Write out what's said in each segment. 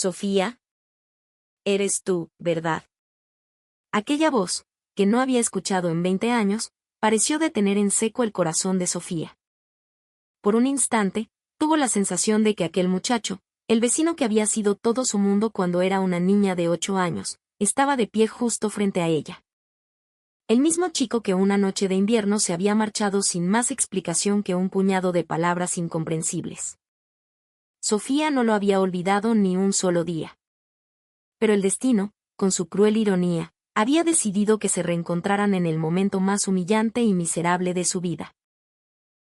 Sofía, eres tú, ¿verdad? Aquella voz, que no había escuchado en 20 años, pareció detener en seco el corazón de Sofía. Por un instante, tuvo la sensación de que aquel muchacho, el vecino que había sido todo su mundo cuando era una niña de 8 años, estaba de pie justo frente a ella. El mismo chico que una noche de invierno se había marchado sin más explicación que un puñado de palabras incomprensibles. Sofía no lo había olvidado ni un solo día. Pero el destino, con su cruel ironía, había decidido que se reencontraran en el momento más humillante y miserable de su vida.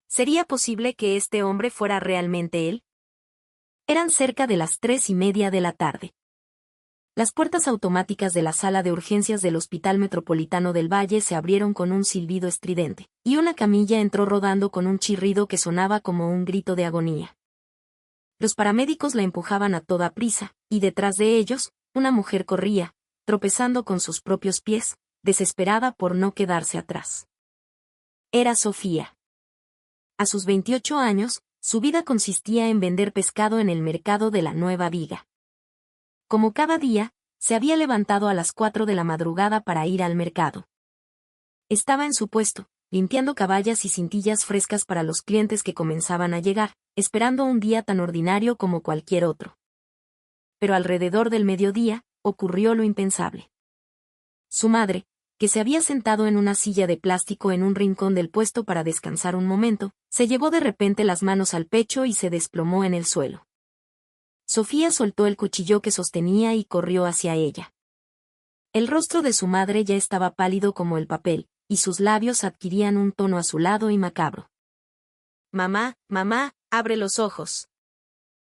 ¿Sería posible que este hombre fuera realmente él? Eran cerca de las 3:30 de la tarde. Las puertas automáticas de la sala de urgencias del Hospital Metropolitano del Valle se abrieron con un silbido estridente, y una camilla entró rodando con un chirrido que sonaba como un grito de agonía. Los paramédicos la empujaban a toda prisa, y detrás de ellos, una mujer corría, tropezando con sus propios pies, desesperada por no quedarse atrás. Era Sofía. A sus 28 años, su vida consistía en vender pescado en el mercado de la Nueva Viga. Como cada día, se había levantado a las 4 de la madrugada para ir al mercado. Estaba en su puesto, limpiando caballas y cintillas frescas para los clientes que comenzaban a llegar, esperando un día tan ordinario como cualquier otro. Pero alrededor del mediodía, ocurrió lo impensable. Su madre, que se había sentado en una silla de plástico en un rincón del puesto para descansar un momento, se llevó de repente las manos al pecho y se desplomó en el suelo. Sofía soltó el cuchillo que sostenía y corrió hacia ella. El rostro de su madre ya estaba pálido como el papel, y sus labios adquirían un tono azulado y macabro. «Mamá, mamá, abre los ojos»,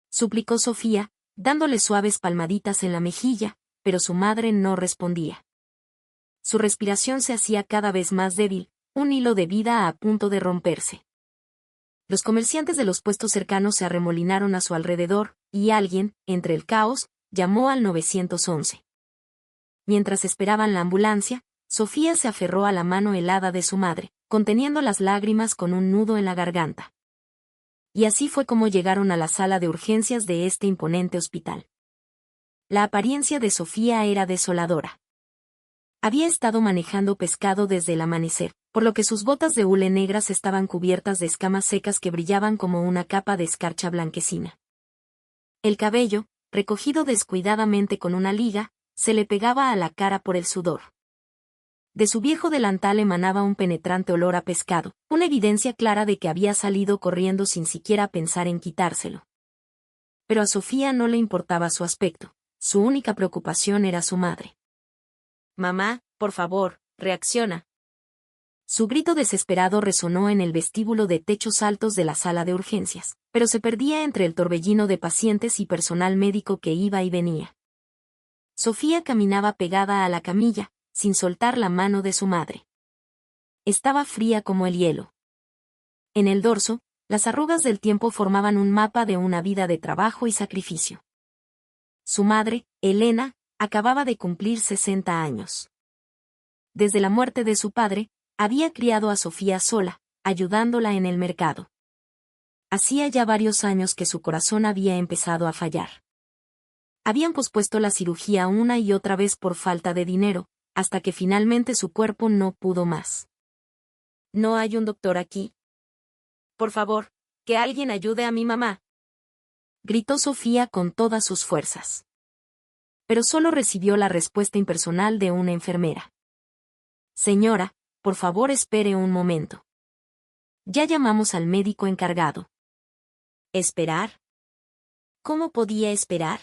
suplicó Sofía, dándole suaves palmaditas en la mejilla, pero su madre no respondía. Su respiración se hacía cada vez más débil, un hilo de vida a punto de romperse. Los comerciantes de los puestos cercanos se arremolinaron a su alrededor, y alguien, entre el caos, llamó al 911. Mientras esperaban la ambulancia, Sofía se aferró a la mano helada de su madre, conteniendo las lágrimas con un nudo en la garganta. Y así fue como llegaron a la sala de urgencias de este imponente hospital. La apariencia de Sofía era desoladora. Había estado manejando pescado desde el amanecer, por lo que sus botas de hule negras estaban cubiertas de escamas secas que brillaban como una capa de escarcha blanquecina. El cabello, recogido descuidadamente con una liga, se le pegaba a la cara por el sudor. De su viejo delantal emanaba un penetrante olor a pescado, una evidencia clara de que había salido corriendo sin siquiera pensar en quitárselo. Pero a Sofía no le importaba su aspecto, su única preocupación era su madre. «Mamá, por favor, reacciona». Su grito desesperado resonó en el vestíbulo de techos altos de la sala de urgencias, pero se perdía entre el torbellino de pacientes y personal médico que iba y venía. Sofía caminaba pegada a la camilla, sin soltar la mano de su madre. Estaba fría como el hielo. En el dorso, las arrugas del tiempo formaban un mapa de una vida de trabajo y sacrificio. Su madre, Elena, acababa de cumplir 60 años. Desde la muerte de su padre, había criado a Sofía sola, ayudándola en el mercado. Hacía ya varios años que su corazón había empezado a fallar. Habían pospuesto la cirugía una y otra vez por falta de dinero, hasta que finalmente su cuerpo no pudo más. «¿No hay un doctor aquí? Por favor, que alguien ayude a mi mamá», gritó Sofía con todas sus fuerzas. Pero solo recibió la respuesta impersonal de una enfermera. «Señora, por favor espere un momento. Ya llamamos al médico encargado». ¿Esperar? ¿Cómo podía esperar?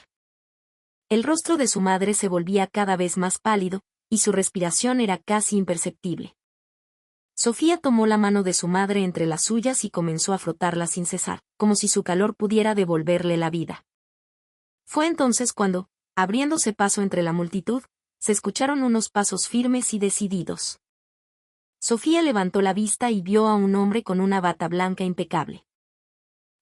El rostro de su madre se volvía cada vez más pálido, y su respiración era casi imperceptible. Sofía tomó la mano de su madre entre las suyas y comenzó a frotarla sin cesar, como si su calor pudiera devolverle la vida. Fue entonces cuando, abriéndose paso entre la multitud, se escucharon unos pasos firmes y decididos. Sofía levantó la vista y vio a un hombre con una bata blanca impecable.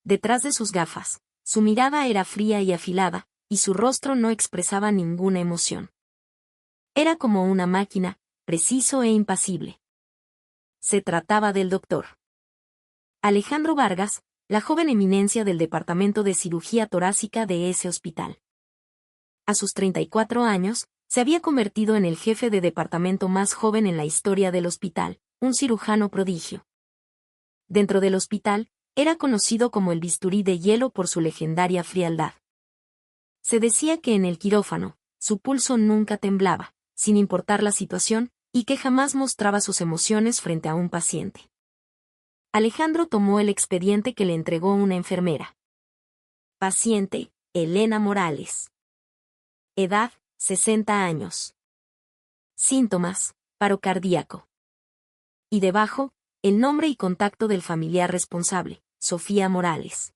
Detrás de sus gafas, su mirada era fría y afilada, y su rostro no expresaba ninguna emoción. Era como una máquina, preciso e impasible. Se trataba del doctor Alejandro Vargas, la joven eminencia del departamento de cirugía torácica de ese hospital. A sus 34 años, se había convertido en el jefe de departamento más joven en la historia del hospital, un cirujano prodigio. Dentro del hospital, era conocido como el bisturí de hielo por su legendaria frialdad. Se decía que en el quirófano, su pulso nunca temblaba, sin importar la situación, y que jamás mostraba sus emociones frente a un paciente. Alejandro tomó el expediente que le entregó una enfermera. Paciente, Elena Morales. Edad, 60 años. Síntomas, paro cardíaco. Y debajo, el nombre y contacto del familiar responsable, Sofía Morales.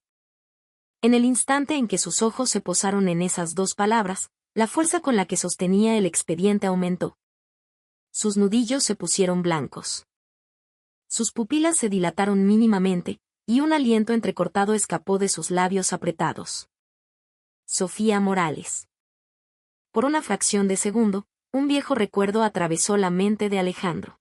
En el instante en que sus ojos se posaron en esas dos palabras, la fuerza con la que sostenía el expediente aumentó. Sus nudillos se pusieron blancos. Sus pupilas se dilataron mínimamente, y un aliento entrecortado escapó de sus labios apretados. Sofía Morales. Por una fracción de segundo, un viejo recuerdo atravesó la mente de Alejandro.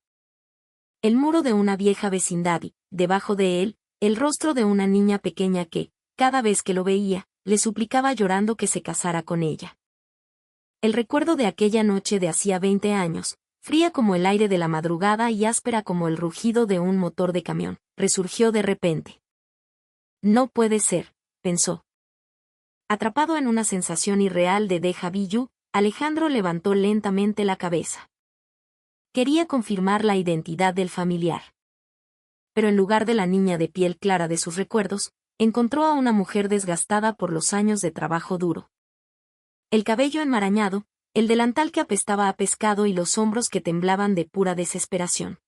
El muro de una vieja vecindad y, debajo de él, el rostro de una niña pequeña que, cada vez que lo veía, le suplicaba llorando que se casara con ella. El recuerdo de aquella noche de hacía 20 años, fría como el aire de la madrugada y áspera como el rugido de un motor de camión, resurgió de repente. No puede ser, pensó. Atrapado en una sensación irreal de déjà vu, Alejandro levantó lentamente la cabeza. Quería confirmar la identidad del familiar. Pero en lugar de la niña de piel clara de sus recuerdos, encontró a una mujer desgastada por los años de trabajo duro. El cabello enmarañado, el delantal que apestaba a pescado y los hombros que temblaban de pura desesperación.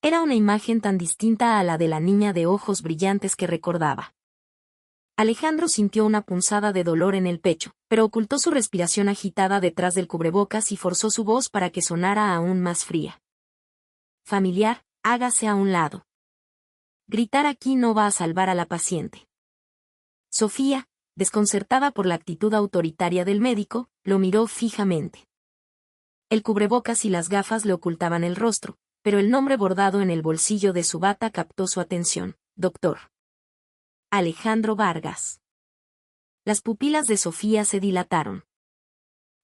Era una imagen tan distinta a la de la niña de ojos brillantes que recordaba. Alejandro sintió una punzada de dolor en el pecho, pero ocultó su respiración agitada detrás del cubrebocas y forzó su voz para que sonara aún más fría. Familiar, hágase a un lado. Gritar aquí no va a salvar a la paciente. Sofía, desconcertada por la actitud autoritaria del médico, lo miró fijamente. El cubrebocas y las gafas le ocultaban el rostro, pero el nombre bordado en el bolsillo de su bata captó su atención: Dr. Alejandro Vargas. Las pupilas de Sofía se dilataron.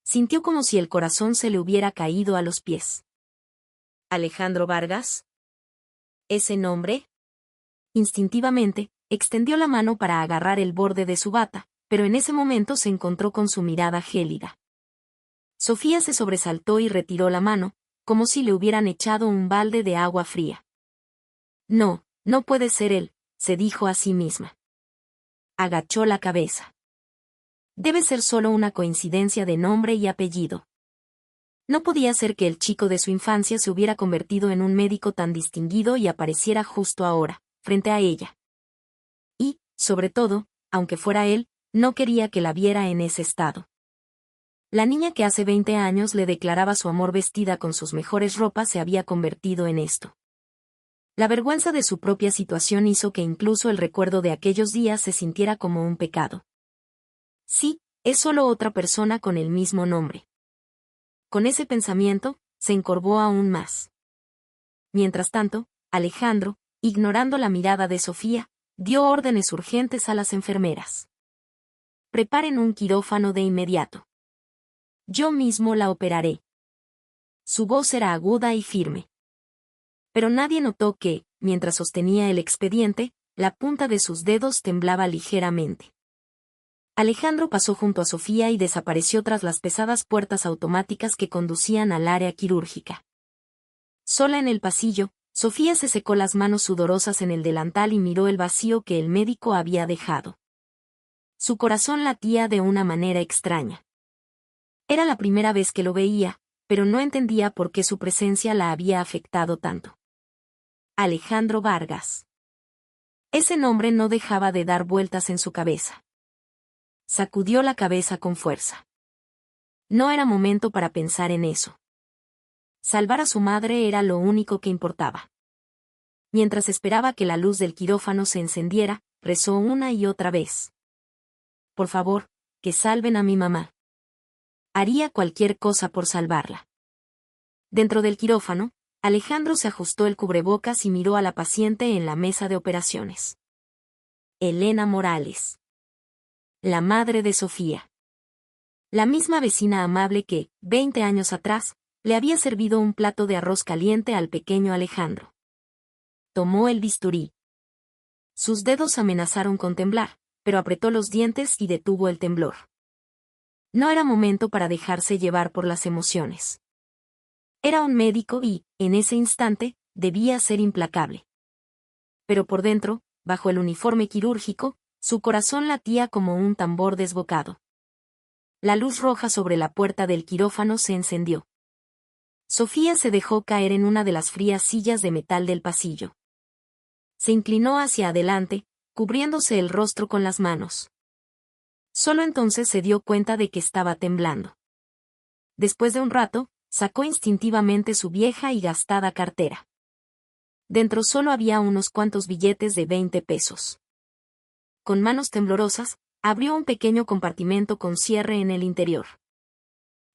Sintió como si el corazón se le hubiera caído a los pies. ¿Alejandro Vargas? ¿Ese nombre? Instintivamente, extendió la mano para agarrar el borde de su bata, pero en ese momento se encontró con su mirada gélida. Sofía se sobresaltó y retiró la mano, como si le hubieran echado un balde de agua fría. No, no puede ser él, se dijo a sí misma. Agachó la cabeza. Debe ser solo una coincidencia de nombre y apellido. No podía ser que el chico de su infancia se hubiera convertido en un médico tan distinguido y apareciera justo ahora, frente a ella. Y, sobre todo, aunque fuera él, no quería que la viera en ese estado. La niña que hace 20 años le declaraba su amor vestida con sus mejores ropas se había convertido en esto. La vergüenza de su propia situación hizo que incluso el recuerdo de aquellos días se sintiera como un pecado. Sí, es solo otra persona con el mismo nombre. Con ese pensamiento, se encorvó aún más. Mientras tanto, Alejandro, ignorando la mirada de Sofía, dio órdenes urgentes a las enfermeras. Preparen un quirófano de inmediato. Yo mismo la operaré. Su voz era aguda y firme. Pero nadie notó que, mientras sostenía el expediente, la punta de sus dedos temblaba ligeramente. Alejandro pasó junto a Sofía y desapareció tras las pesadas puertas automáticas que conducían al área quirúrgica. Sola en el pasillo, Sofía se secó las manos sudorosas en el delantal y miró el vacío que el médico había dejado. Su corazón latía de una manera extraña. Era la primera vez que lo veía, pero no entendía por qué su presencia la había afectado tanto. Alejandro Vargas. Ese nombre no dejaba de dar vueltas en su cabeza. Sacudió la cabeza con fuerza. No era momento para pensar en eso. Salvar a su madre era lo único que importaba. Mientras esperaba que la luz del quirófano se encendiera, rezó una y otra vez. Por favor, que salven a mi mamá. Haría cualquier cosa por salvarla. Dentro del quirófano, Alejandro se ajustó el cubrebocas y miró a la paciente en la mesa de operaciones. Elena Morales. La madre de Sofía. La misma vecina amable que, 20 años atrás, le había servido un plato de arroz caliente al pequeño Alejandro. Tomó el bisturí. Sus dedos amenazaron con temblar, pero apretó los dientes y detuvo el temblor. No era momento para dejarse llevar por las emociones. Era un médico y, en ese instante, debía ser implacable. Pero por dentro, bajo el uniforme quirúrgico, su corazón latía como un tambor desbocado. La luz roja sobre la puerta del quirófano se encendió. Sofía se dejó caer en una de las frías sillas de metal del pasillo. Se inclinó hacia adelante, cubriéndose el rostro con las manos. Solo entonces se dio cuenta de que estaba temblando. Después de un rato, sacó instintivamente su vieja y gastada cartera. Dentro solo había unos cuantos billetes de 20 pesos. Con manos temblorosas, abrió un pequeño compartimento con cierre en el interior.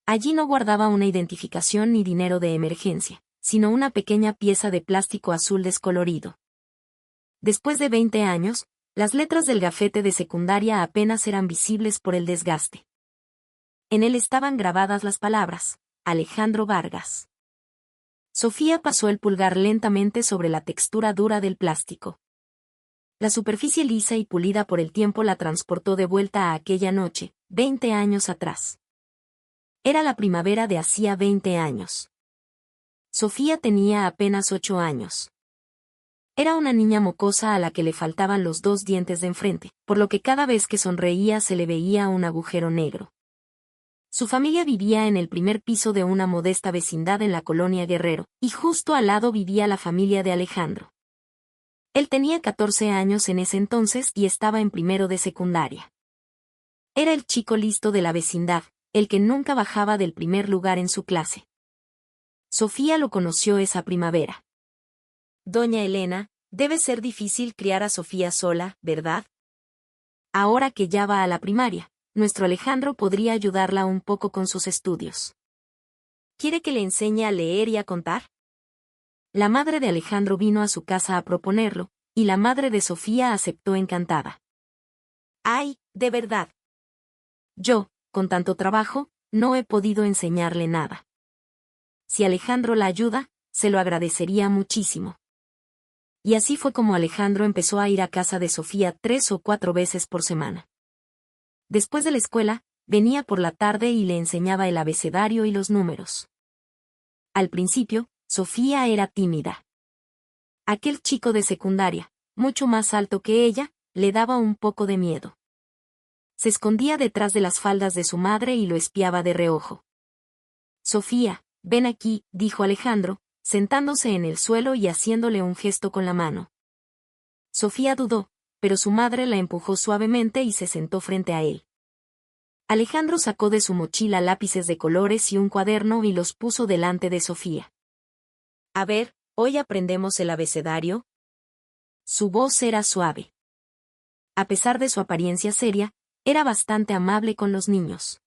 Allí no guardaba una identificación ni dinero de emergencia, sino una pequeña pieza de plástico azul descolorido. Después de 20 años, las letras del gafete de secundaria apenas eran visibles por el desgaste. En él estaban grabadas las palabras: Alejandro Vargas. Sofía pasó el pulgar lentamente sobre la textura dura del plástico. La superficie lisa y pulida por el tiempo la transportó de vuelta a aquella noche, 20 años atrás. Era la primavera de hacía 20 años. Sofía tenía apenas 8 años. Era una niña mocosa a la que le faltaban los 2 dientes de enfrente, por lo que cada vez que sonreía se le veía un agujero negro. Su familia vivía en el primer piso de una modesta vecindad en la colonia Guerrero, y justo al lado vivía la familia de Alejandro. Él tenía 14 años en ese entonces y estaba en primero de secundaria. Era el chico listo de la vecindad, el que nunca bajaba del primer lugar en su clase. Sofía lo conoció esa primavera. Doña Elena, debe ser difícil criar a Sofía sola, ¿verdad? Ahora que ya va a la primaria, nuestro Alejandro podría ayudarla un poco con sus estudios. ¿Quiere que le enseñe a leer y a contar? La madre de Alejandro vino a su casa a proponerlo, y la madre de Sofía aceptó encantada. ¡Ay, de verdad! Yo, con tanto trabajo, no he podido enseñarle nada. Si Alejandro la ayuda, se lo agradecería muchísimo. Y así fue como Alejandro empezó a ir a casa de Sofía 3 o 4 veces por semana. Después de la escuela, venía por la tarde y le enseñaba el abecedario y los números. Al principio, Sofía era tímida. Aquel chico de secundaria, mucho más alto que ella, le daba un poco de miedo. Se escondía detrás de las faldas de su madre y lo espiaba de reojo. Sofía, ven aquí, dijo Alejandro, sentándose en el suelo y haciéndole un gesto con la mano. Sofía dudó, pero su madre la empujó suavemente y se sentó frente a él. Alejandro sacó de su mochila lápices de colores y un cuaderno y los puso delante de Sofía. A ver, ¿hoy aprendemos el abecedario? Su voz era suave. A pesar de su apariencia seria, era bastante amable con los niños.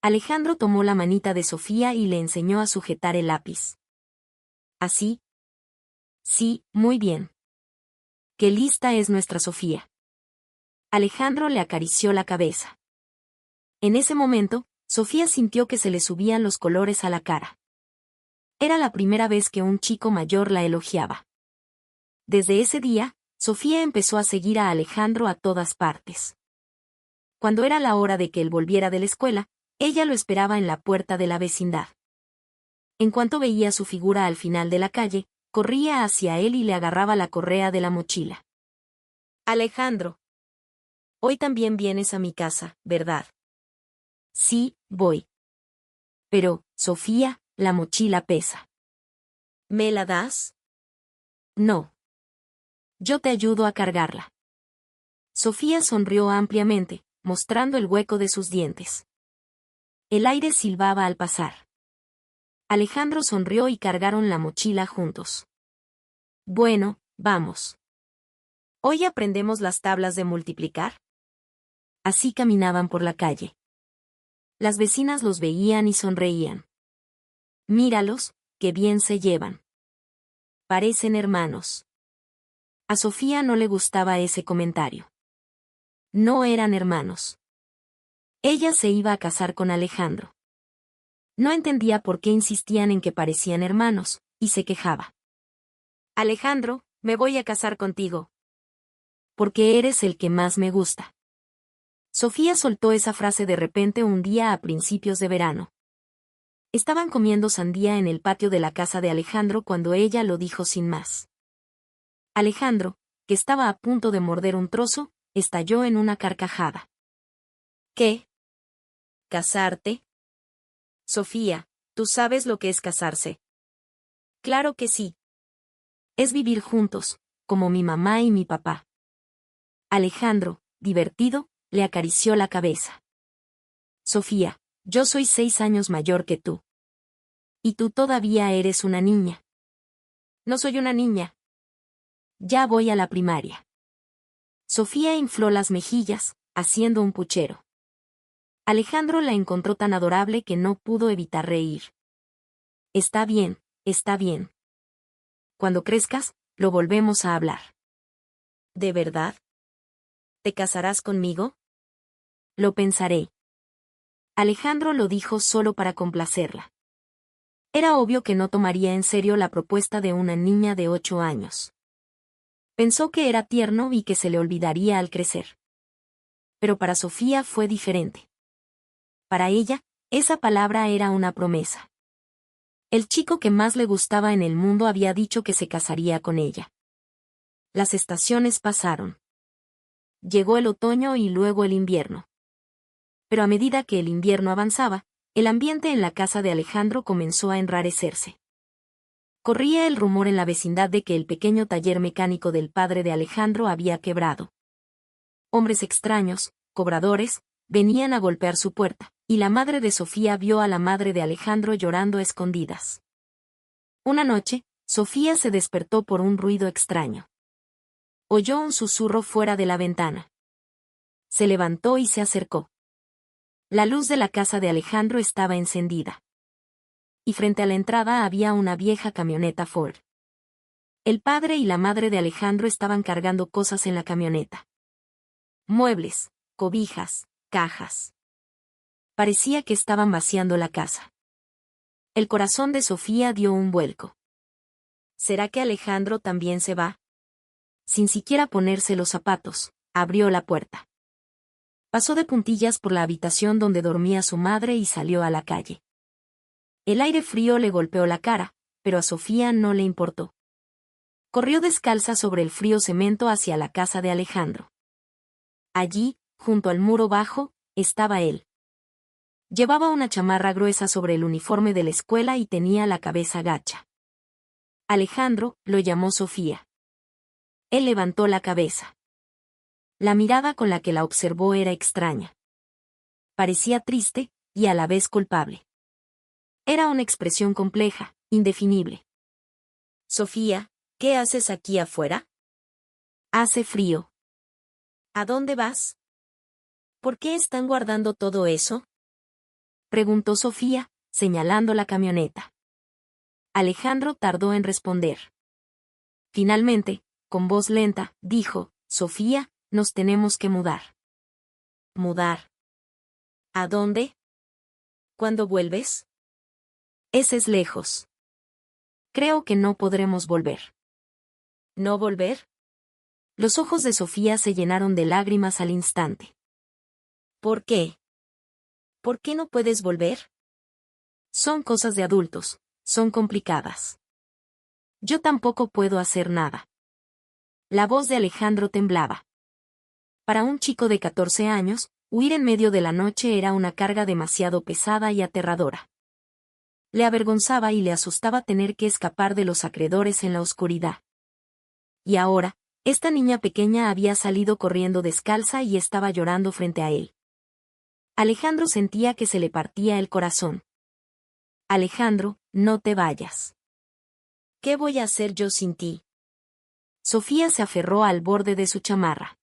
Alejandro tomó la manita de Sofía y le enseñó a sujetar el lápiz. ¿Así? Sí, muy bien. ¡Qué lista es nuestra Sofía! Alejandro le acarició la cabeza. En ese momento, Sofía sintió que se le subían los colores a la cara. Era la primera vez que un chico mayor la elogiaba. Desde ese día, Sofía empezó a seguir a Alejandro a todas partes. Cuando era la hora de que él volviera de la escuela, ella lo esperaba en la puerta de la vecindad. En cuanto veía su figura al final de la calle, corría hacia él y le agarraba la correa de la mochila. Alejandro. Hoy también vienes a mi casa, ¿verdad? Sí, voy. Pero, Sofía, la mochila pesa. ¿Me la das? No. Yo te ayudo a cargarla. Sofía sonrió ampliamente, mostrando el hueco de sus dientes. El aire silbaba al pasar. Alejandro sonrió y cargaron la mochila juntos. Bueno, vamos. ¿Hoy aprendemos las tablas de multiplicar? Así caminaban por la calle. Las vecinas los veían y sonreían. Míralos, qué bien se llevan. Parecen hermanos. A Sofía no le gustaba ese comentario. No eran hermanos. Ella se iba a casar con Alejandro. No entendía por qué insistían en que parecían hermanos, y se quejaba. Alejandro, me voy a casar contigo. Porque eres el que más me gusta. Sofía soltó esa frase de repente un día a principios de verano. Estaban comiendo sandía en el patio de la casa de Alejandro cuando ella lo dijo sin más. Alejandro, que estaba a punto de morder un trozo, estalló en una carcajada. ¿Qué? ¿Casarte? Sofía, ¿tú sabes lo que es casarse? Claro que sí. Es vivir juntos, como mi mamá y mi papá. Alejandro, divertido, le acarició la cabeza. Sofía, yo soy 6 años mayor que tú. Y tú todavía eres una niña. No soy una niña. Ya voy a la primaria. Sofía infló las mejillas, haciendo un puchero. Alejandro la encontró tan adorable que no pudo evitar reír. Está bien, está bien. Cuando crezcas, lo volvemos a hablar. ¿De verdad? ¿Te casarás conmigo? Lo pensaré. Alejandro lo dijo solo para complacerla. Era obvio que no tomaría en serio la propuesta de una niña de 8 años. Pensó que era tierno y que se le olvidaría al crecer. Pero para Sofía fue diferente. Para ella, esa palabra era una promesa. El chico que más le gustaba en el mundo había dicho que se casaría con ella. Las estaciones pasaron. Llegó el otoño y luego el invierno. Pero a medida que el invierno avanzaba, el ambiente en la casa de Alejandro comenzó a enrarecerse. Corría el rumor en la vecindad de que el pequeño taller mecánico del padre de Alejandro había quebrado. Hombres extraños, cobradores, venían a golpear su puerta, y la madre de Sofía vio a la madre de Alejandro llorando a escondidas. Una noche, Sofía se despertó por un ruido extraño. Oyó un susurro fuera de la ventana. Se levantó y se acercó. La luz de la casa de Alejandro estaba encendida. Y frente a la entrada había una vieja camioneta Ford. El padre y la madre de Alejandro estaban cargando cosas en la camioneta. Muebles, cobijas, cajas. Parecía que estaban vaciando la casa. El corazón de Sofía dio un vuelco. ¿Será que Alejandro también se va? Sin siquiera ponerse los zapatos, abrió la puerta. Pasó de puntillas por la habitación donde dormía su madre y salió a la calle. El aire frío le golpeó la cara, pero a Sofía no le importó. Corrió descalza sobre el frío cemento hacia la casa de Alejandro. Allí, junto al muro bajo, estaba él. Llevaba una chamarra gruesa sobre el uniforme de la escuela y tenía la cabeza gacha. Alejandro, lo llamó Sofía. Él levantó la cabeza. La mirada con la que la observó era extraña. Parecía triste, y a la vez culpable. Era una expresión compleja, indefinible. Sofía, ¿qué haces aquí afuera? Hace frío. ¿A dónde vas? ¿Por qué están guardando todo eso? Preguntó Sofía, señalando la camioneta. Alejandro tardó en responder. Finalmente, con voz lenta, dijo, Sofía, nos tenemos que mudar. ¿Mudar? ¿A dónde? ¿Cuándo vuelves? Ese es lejos. Creo que no podremos volver. ¿No volver? Los ojos de Sofía se llenaron de lágrimas al instante. ¿Por qué? ¿Por qué no puedes volver? Son cosas de adultos, son complicadas. Yo tampoco puedo hacer nada. La voz de Alejandro temblaba. Para un chico de 14 años, huir en medio de la noche era una carga demasiado pesada y aterradora. Le avergonzaba y le asustaba tener que escapar de los acreedores en la oscuridad. Y ahora, esta niña pequeña había salido corriendo descalza y estaba llorando frente a él. Alejandro sentía que se le partía el corazón. Alejandro, no te vayas. ¿Qué voy a hacer yo sin ti? Sofía se aferró al borde de su chamarra.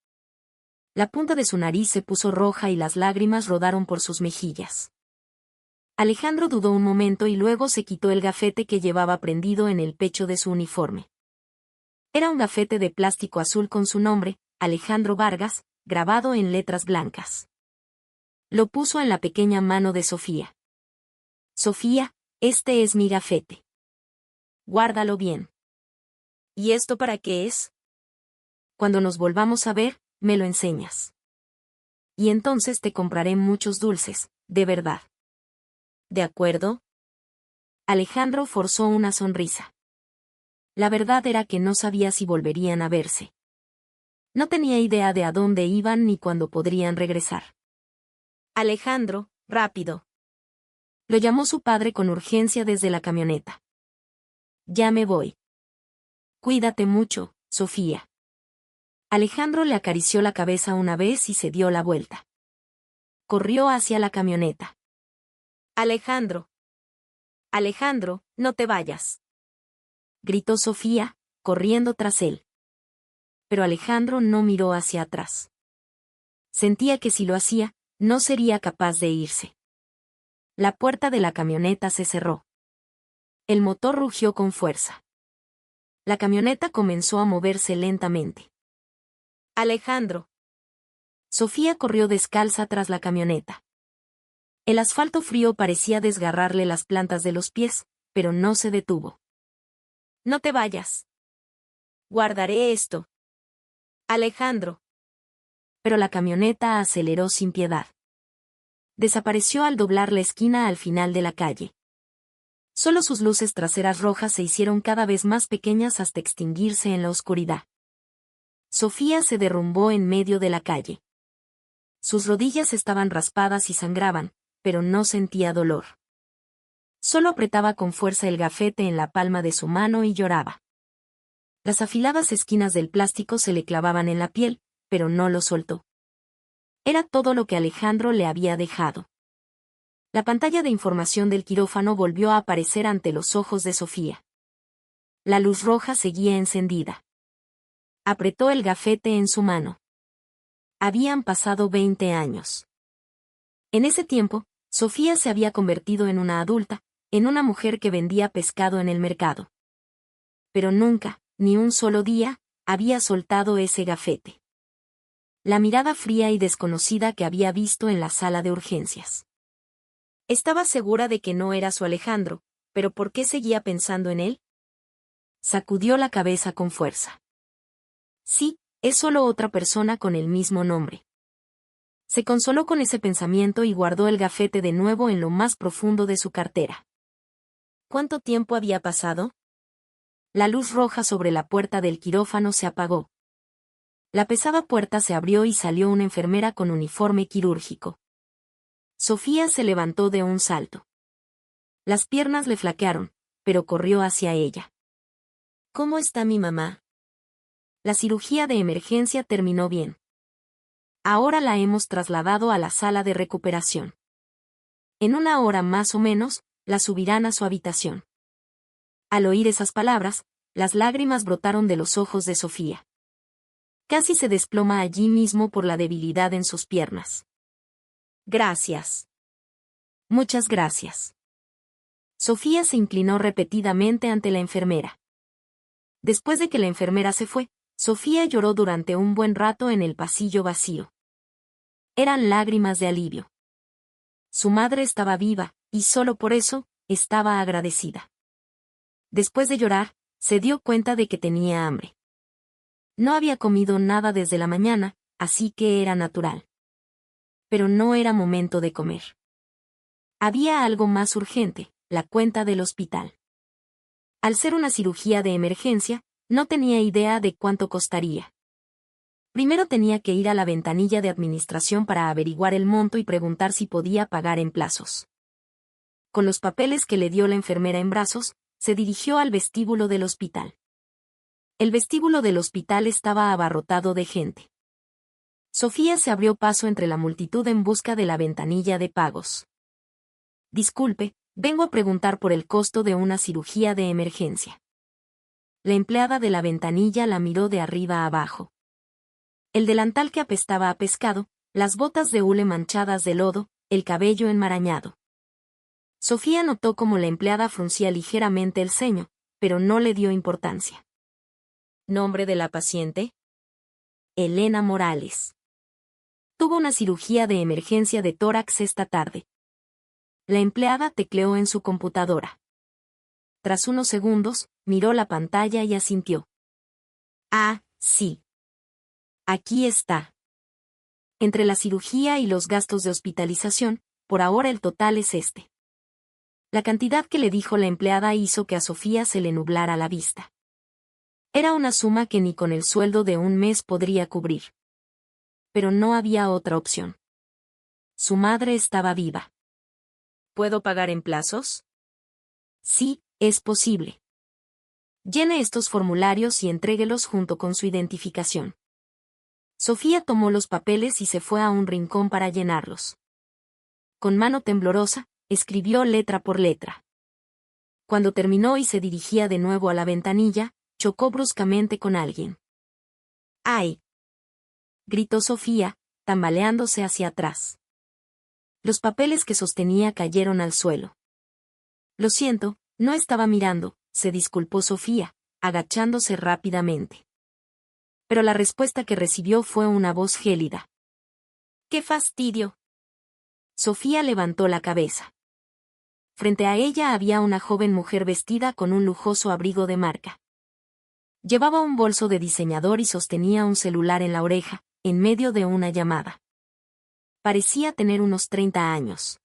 La punta de su nariz se puso roja y las lágrimas rodaron por sus mejillas. Alejandro dudó un momento y luego se quitó el gafete que llevaba prendido en el pecho de su uniforme. Era un gafete de plástico azul con su nombre, Alejandro Vargas, grabado en letras blancas. Lo puso en la pequeña mano de Sofía. Sofía, este es mi gafete. Guárdalo bien. ¿Y esto para qué es? Cuando nos volvamos a ver, me lo enseñas. Y entonces te compraré muchos dulces, de verdad. ¿De acuerdo? Alejandro forzó una sonrisa. La verdad era que no sabía si volverían a verse. No tenía idea de a dónde iban ni cuándo podrían regresar. Alejandro, rápido. Lo llamó su padre con urgencia desde la camioneta. Ya me voy. Cuídate mucho, Sofía. Alejandro le acarició la cabeza una vez y se dio la vuelta. Corrió hacia la camioneta. Alejandro. Alejandro, no te vayas. Gritó Sofía, corriendo tras él. Pero Alejandro no miró hacia atrás. Sentía que si lo hacía, no sería capaz de irse. La puerta de la camioneta se cerró. El motor rugió con fuerza. La camioneta comenzó a moverse lentamente. Alejandro. Sofía corrió descalza tras la camioneta. El asfalto frío parecía desgarrarle las plantas de los pies, pero no se detuvo. No te vayas. Guardaré esto. Alejandro. Pero la camioneta aceleró sin piedad. Desapareció al doblar la esquina al final de la calle. Solo sus luces traseras rojas se hicieron cada vez más pequeñas hasta extinguirse en la oscuridad. Sofía se derrumbó en medio de la calle. Sus rodillas estaban raspadas y sangraban, pero no sentía dolor. Solo apretaba con fuerza el gafete en la palma de su mano y lloraba. Las afiladas esquinas del plástico se le clavaban en la piel, pero no lo soltó. Era todo lo que Alejandro le había dejado. La pantalla de información del quirófano volvió a aparecer ante los ojos de Sofía. La luz roja seguía encendida. Apretó el gafete en su mano. Habían pasado 20 años. En ese tiempo, Sofía se había convertido en una adulta, en una mujer que vendía pescado en el mercado. Pero nunca, ni un solo día, había soltado ese gafete. La mirada fría y desconocida que había visto en la sala de urgencias. Estaba segura de que no era su Alejandro, pero ¿por qué seguía pensando en él? Sacudió la cabeza con fuerza. Sí, es solo otra persona con el mismo nombre. Se consoló con ese pensamiento y guardó el gafete de nuevo en lo más profundo de su cartera. ¿Cuánto tiempo había pasado? La luz roja sobre la puerta del quirófano se apagó. La pesada puerta se abrió y salió una enfermera con uniforme quirúrgico. Sofía se levantó de un salto. Las piernas le flaquearon, pero corrió hacia ella. ¿Cómo está mi mamá? La cirugía de emergencia terminó bien. Ahora la hemos trasladado a la sala de recuperación. En una hora más o menos, la subirán a su habitación. Al oír esas palabras, las lágrimas brotaron de los ojos de Sofía. Casi se desploma allí mismo por la debilidad en sus piernas. Gracias. Muchas gracias. Sofía se inclinó repetidamente ante la enfermera. Después de que la enfermera se fue, Sofía lloró durante un buen rato en el pasillo vacío. Eran lágrimas de alivio. Su madre estaba viva, y solo por eso, estaba agradecida. Después de llorar, se dio cuenta de que tenía hambre. No había comido nada desde la mañana, así que era natural. Pero no era momento de comer. Había algo más urgente, la cuenta del hospital. Al ser una cirugía de emergencia, no tenía idea de cuánto costaría. Primero tenía que ir a la ventanilla de administración para averiguar el monto y preguntar si podía pagar en plazos. Con los papeles que le dio la enfermera en brazos, se dirigió al vestíbulo del hospital. El vestíbulo del hospital estaba abarrotado de gente. Sofía se abrió paso entre la multitud en busca de la ventanilla de pagos. Disculpe, vengo a preguntar por el costo de una cirugía de emergencia. La empleada de la ventanilla la miró de arriba a abajo. El delantal que apestaba a pescado, las botas de hule manchadas de lodo, el cabello enmarañado. Sofía notó cómo la empleada fruncía ligeramente el ceño, pero no le dio importancia. ¿Nombre de la paciente? Elena Morales. Tuvo una cirugía de emergencia de tórax esta tarde. La empleada tecleó en su computadora. Tras unos segundos, miró la pantalla y asintió. Ah, sí. Aquí está. Entre la cirugía y los gastos de hospitalización, por ahora el total es este. La cantidad que le dijo la empleada hizo que a Sofía se le nublara la vista. Era una suma que ni con el sueldo de un mes podría cubrir. Pero no había otra opción. Su madre estaba viva. ¿Puedo pagar en plazos? Sí, es posible. Llene estos formularios y entréguelos junto con su identificación. Sofía tomó los papeles y se fue a un rincón para llenarlos. Con mano temblorosa, escribió letra por letra. Cuando terminó y se dirigía de nuevo a la ventanilla, chocó bruscamente con alguien. ¡Ay! Gritó Sofía, tambaleándose hacia atrás. Los papeles que sostenía cayeron al suelo. Lo siento, no estaba mirando, se disculpó Sofía, agachándose rápidamente. Pero la respuesta que recibió fue una voz gélida. ¡Qué fastidio! Sofía levantó la cabeza. Frente a ella había una joven mujer vestida con un lujoso abrigo de marca. Llevaba un bolso de diseñador y sostenía un celular en la oreja, en medio de una llamada. Parecía tener unos 30 años.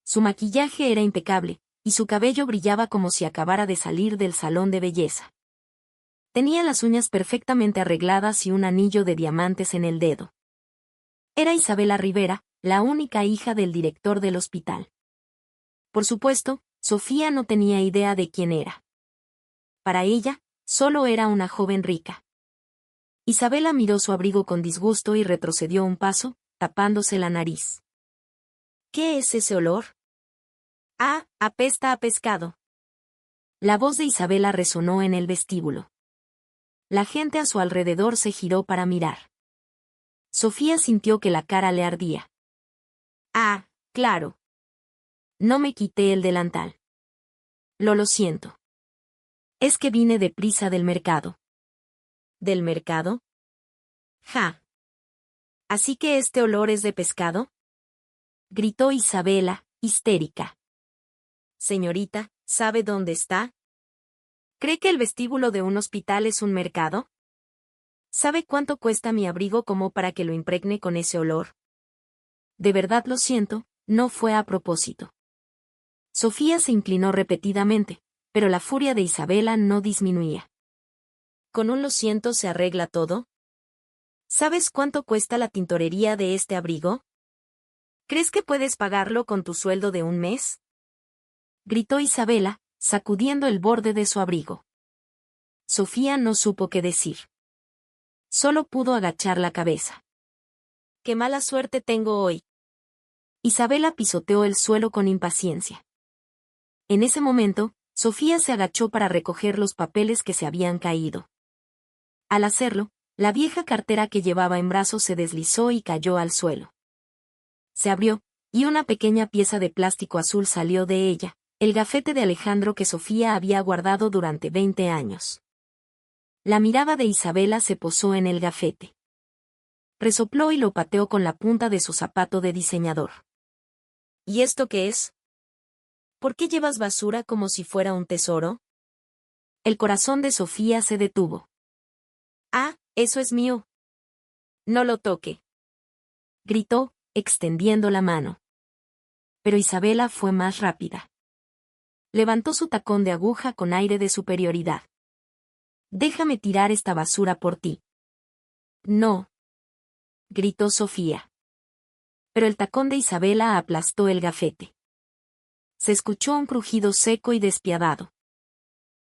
Su maquillaje era impecable, y su cabello brillaba como si acabara de salir del salón de belleza. Tenía las uñas perfectamente arregladas y un anillo de diamantes en el dedo. Era Isabela Rivera, la única hija del director del hospital. Por supuesto, Sofía no tenía idea de quién era. Para ella, solo era una joven rica. Isabela miró su abrigo con disgusto y retrocedió un paso, tapándose la nariz. ¿Qué es ese olor? Ah, apesta a pescado. La voz de Isabela resonó en el vestíbulo. La gente a su alrededor se giró para mirar. Sofía sintió que la cara le ardía. Ah, claro. No me quité el delantal. Lo siento. Es que vine deprisa del mercado. ¿Del mercado? Ja. ¿Así que este olor es de pescado? Gritó Isabela, histérica. Señorita, ¿sabe dónde está? ¿Cree que el vestíbulo de un hospital es un mercado? ¿Sabe cuánto cuesta mi abrigo como para que lo impregne con ese olor? De verdad lo siento, no fue a propósito. Sofía se inclinó repetidamente, pero la furia de Isabela no disminuía. ¿Con un lo siento se arregla todo? ¿Sabes cuánto cuesta la tintorería de este abrigo? ¿Crees que puedes pagarlo con tu sueldo de un mes? Gritó Isabela, sacudiendo el borde de su abrigo. Sofía no supo qué decir. Solo pudo agachar la cabeza. ¡Qué mala suerte tengo hoy! Isabela pisoteó el suelo con impaciencia. En ese momento, Sofía se agachó para recoger los papeles que se habían caído. Al hacerlo, la vieja cartera que llevaba en brazos se deslizó y cayó al suelo. Se abrió, y una pequeña pieza de plástico azul salió de ella, el gafete de Alejandro que Sofía había guardado durante 20 años. La mirada de Isabela se posó en el gafete. Resopló y lo pateó con la punta de su zapato de diseñador. ¿Y esto qué es? ¿Por qué llevas basura como si fuera un tesoro? El corazón de Sofía se detuvo. Ah, eso es mío. No lo toque. Gritó, extendiendo la mano. Pero Isabela fue más rápida. Levantó su tacón de aguja con aire de superioridad. Déjame tirar esta basura por ti. No. Gritó Sofía. Pero el tacón de Isabela aplastó el gafete. Se escuchó un crujido seco y despiadado.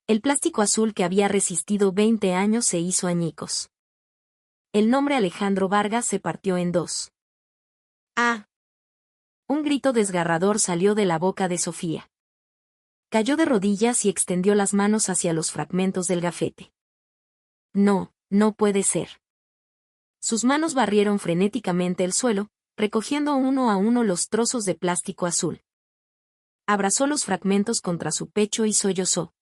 El plástico azul que había resistido 20 años se hizo añicos. El nombre Alejandro Vargas se partió en dos. ¡Ah! Un grito desgarrador salió de la boca de Sofía. Cayó de rodillas y extendió las manos hacia los fragmentos del gafete. No, no puede ser. Sus manos barrieron frenéticamente el suelo, recogiendo uno a uno los trozos de plástico azul. Abrazó los fragmentos contra su pecho y sollozó.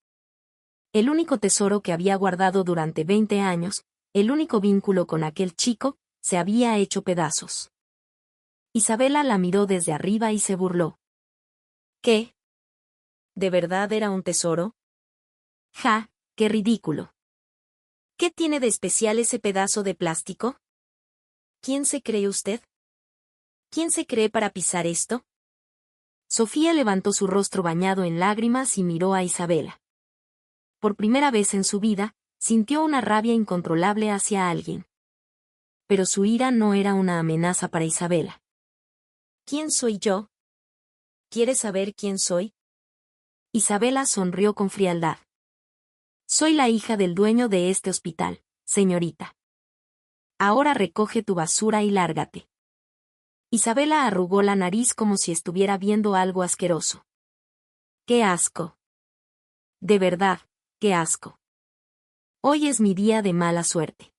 El único tesoro que había guardado durante 20 años, el único vínculo con aquel chico, se había hecho pedazos. Isabela la miró desde arriba y se burló. ¿Qué? ¿De verdad era un tesoro? Ja, qué ridículo. ¿Qué tiene de especial ese pedazo de plástico? ¿Quién se cree usted? ¿Quién se cree para pisar esto? Sofía levantó su rostro bañado en lágrimas y miró a Isabela. Por primera vez en su vida, sintió una rabia incontrolable hacia alguien. Pero su ira no era una amenaza para Isabela. ¿Quién soy yo? ¿Quieres saber quién soy? Isabela sonrió con frialdad. Soy la hija del dueño de este hospital, señorita. Ahora recoge tu basura y lárgate. Isabela arrugó la nariz como si estuviera viendo algo asqueroso. ¡Qué asco! De verdad, qué asco. Hoy es mi día de mala suerte.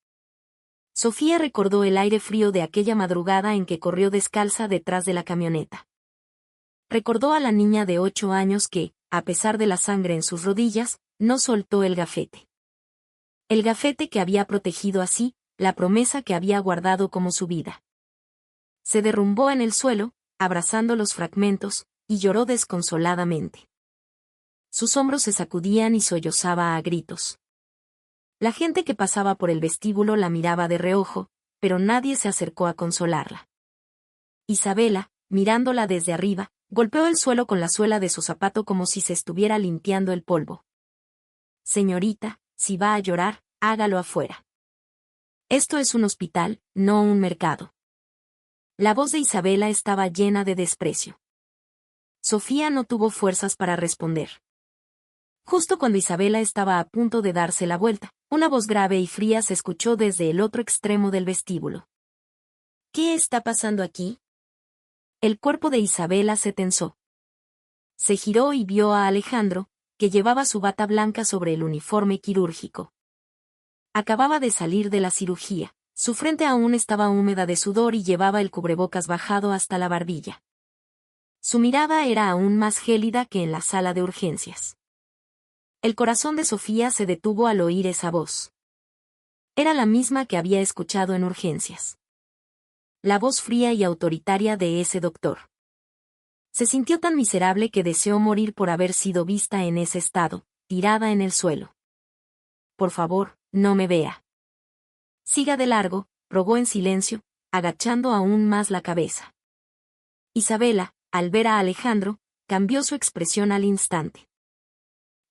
Sofía recordó el aire frío de aquella madrugada en que corrió descalza detrás de la camioneta. Recordó a la niña de 8 años que, a pesar de la sangre en sus rodillas, no soltó el gafete. El gafete que había protegido así, la promesa que había guardado como su vida. Se derrumbó en el suelo, abrazando los fragmentos, y lloró desconsoladamente. Sus hombros se sacudían y sollozaba a gritos. La gente que pasaba por el vestíbulo la miraba de reojo, pero nadie se acercó a consolarla. Isabela, mirándola desde arriba, golpeó el suelo con la suela de su zapato como si se estuviera limpiando el polvo. Señorita, si va a llorar, hágalo afuera. Esto es un hospital, no un mercado. La voz de Isabela estaba llena de desprecio. Sofía no tuvo fuerzas para responder. Justo cuando Isabela estaba a punto de darse la vuelta, una voz grave y fría se escuchó desde el otro extremo del vestíbulo. ¿Qué está pasando aquí? El cuerpo de Isabela se tensó. Se giró y vio a Alejandro, que llevaba su bata blanca sobre el uniforme quirúrgico. Acababa de salir de la cirugía. Su frente aún estaba húmeda de sudor y llevaba el cubrebocas bajado hasta la barbilla. Su mirada era aún más gélida que en la sala de urgencias. El corazón de Sofía se detuvo al oír esa voz. Era la misma que había escuchado en urgencias. La voz fría y autoritaria de ese doctor. Se sintió tan miserable que deseó morir por haber sido vista en ese estado, tirada en el suelo. Por favor, no me vea. Siga de largo, rogó en silencio, agachando aún más la cabeza. Isabela, al ver a Alejandro, cambió su expresión al instante.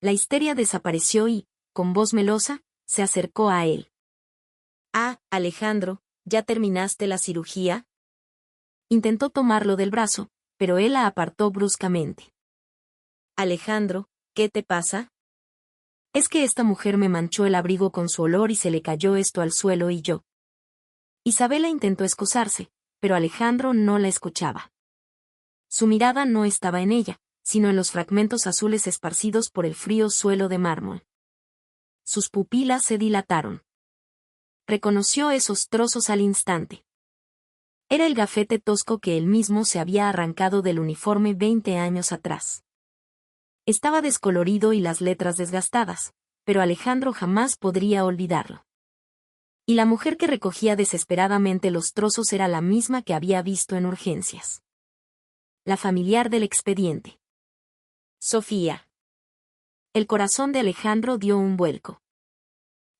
La histeria desapareció y, con voz melosa, se acercó a él. Ah, Alejandro, ¿ya terminaste la cirugía? Intentó tomarlo del brazo, pero él la apartó bruscamente. Alejandro, ¿qué te pasa? Es que esta mujer me manchó el abrigo con su olor y se le cayó esto al suelo y yo. Isabela intentó excusarse, pero Alejandro no la escuchaba. Su mirada no estaba en ella, sino en los fragmentos azules esparcidos por el frío suelo de mármol. Sus pupilas se dilataron. Reconoció esos trozos al instante. Era el gafete tosco que él mismo se había arrancado del uniforme 20 años atrás. Estaba descolorido y las letras desgastadas, pero Alejandro jamás podría olvidarlo. Y la mujer que recogía desesperadamente los trozos era la misma que había visto en urgencias. La familiar del expediente. Sofía. El corazón de Alejandro dio un vuelco.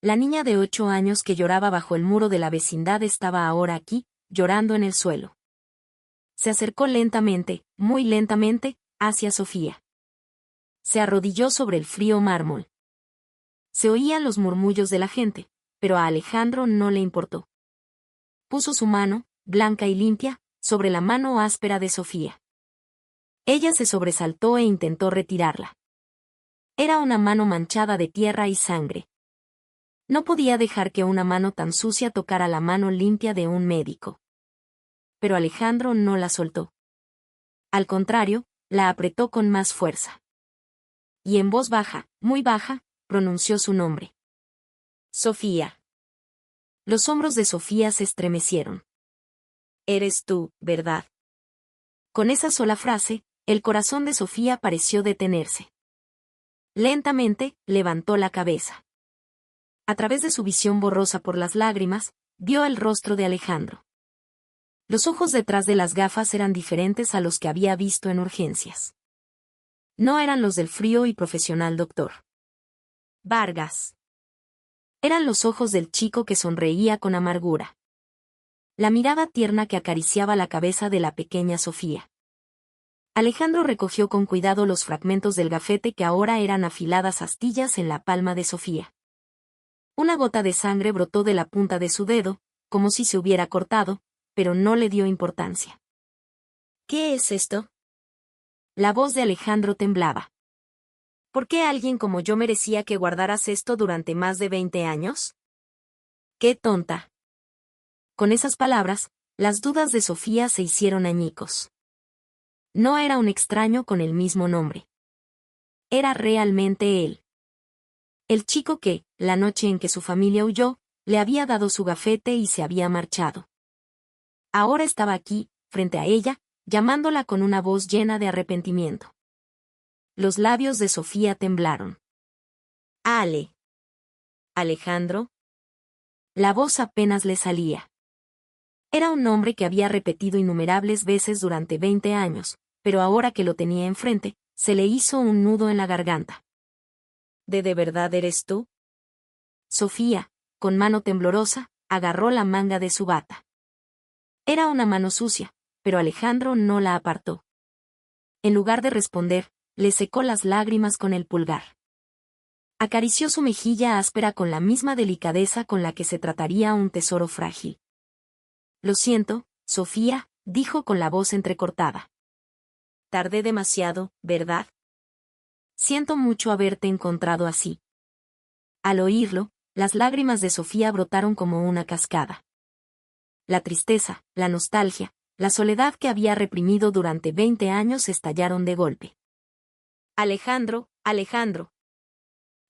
La niña de 8 años que lloraba bajo el muro de la vecindad estaba ahora aquí, llorando en el suelo. Se acercó lentamente, muy lentamente, hacia Sofía. Se arrodilló sobre el frío mármol. Se oían los murmullos de la gente, pero a Alejandro no le importó. Puso su mano, blanca y limpia, sobre la mano áspera de Sofía. Ella se sobresaltó e intentó retirarla. Era una mano manchada de tierra y sangre. No podía dejar que una mano tan sucia tocara la mano limpia de un médico. Pero Alejandro no la soltó. Al contrario, la apretó con más fuerza. Y en voz baja, muy baja, pronunció su nombre. Sofía. Los hombros de Sofía se estremecieron. Eres tú, ¿verdad? Con esa sola frase, el corazón de Sofía pareció detenerse. Lentamente, levantó la cabeza. A través de su visión borrosa por las lágrimas, vio el rostro de Alejandro. Los ojos detrás de las gafas eran diferentes a los que había visto en urgencias. No eran los del frío y profesional doctor Vargas. Eran los ojos del chico que sonreía con amargura. La mirada tierna que acariciaba la cabeza de la pequeña Sofía. Alejandro recogió con cuidado los fragmentos del gafete que ahora eran afiladas astillas en la palma de Sofía. Una gota de sangre brotó de la punta de su dedo, como si se hubiera cortado, pero no le dio importancia. ¿Qué es esto? La voz de Alejandro temblaba. ¿Por qué alguien como yo merecía que guardaras esto durante más de 20 años? ¡Qué tonta! Con esas palabras, las dudas de Sofía se hicieron añicos. No era un extraño con el mismo nombre. Era realmente él. El chico que, la noche en que su familia huyó, le había dado su gafete y se había marchado. Ahora estaba aquí, frente a ella, llamándola con una voz llena de arrepentimiento. Los labios de Sofía temblaron. Alejandro. La voz apenas le salía. Era un nombre que había repetido innumerables veces durante 20 años, pero ahora que lo tenía enfrente, se le hizo un nudo en la garganta. ¿De verdad eres tú? Sofía, con mano temblorosa, agarró la manga de su bata. Era una mano sucia, pero Alejandro no la apartó. En lugar de responder, le secó las lágrimas con el pulgar. Acarició su mejilla áspera con la misma delicadeza con la que se trataría un tesoro frágil. Lo siento, Sofía, dijo con la voz entrecortada. Tardé demasiado, ¿verdad? Siento mucho haberte encontrado así. Al oírlo, las lágrimas de Sofía brotaron como una cascada. La tristeza, la nostalgia, la soledad que había reprimido durante 20 años estallaron de golpe. Alejandro.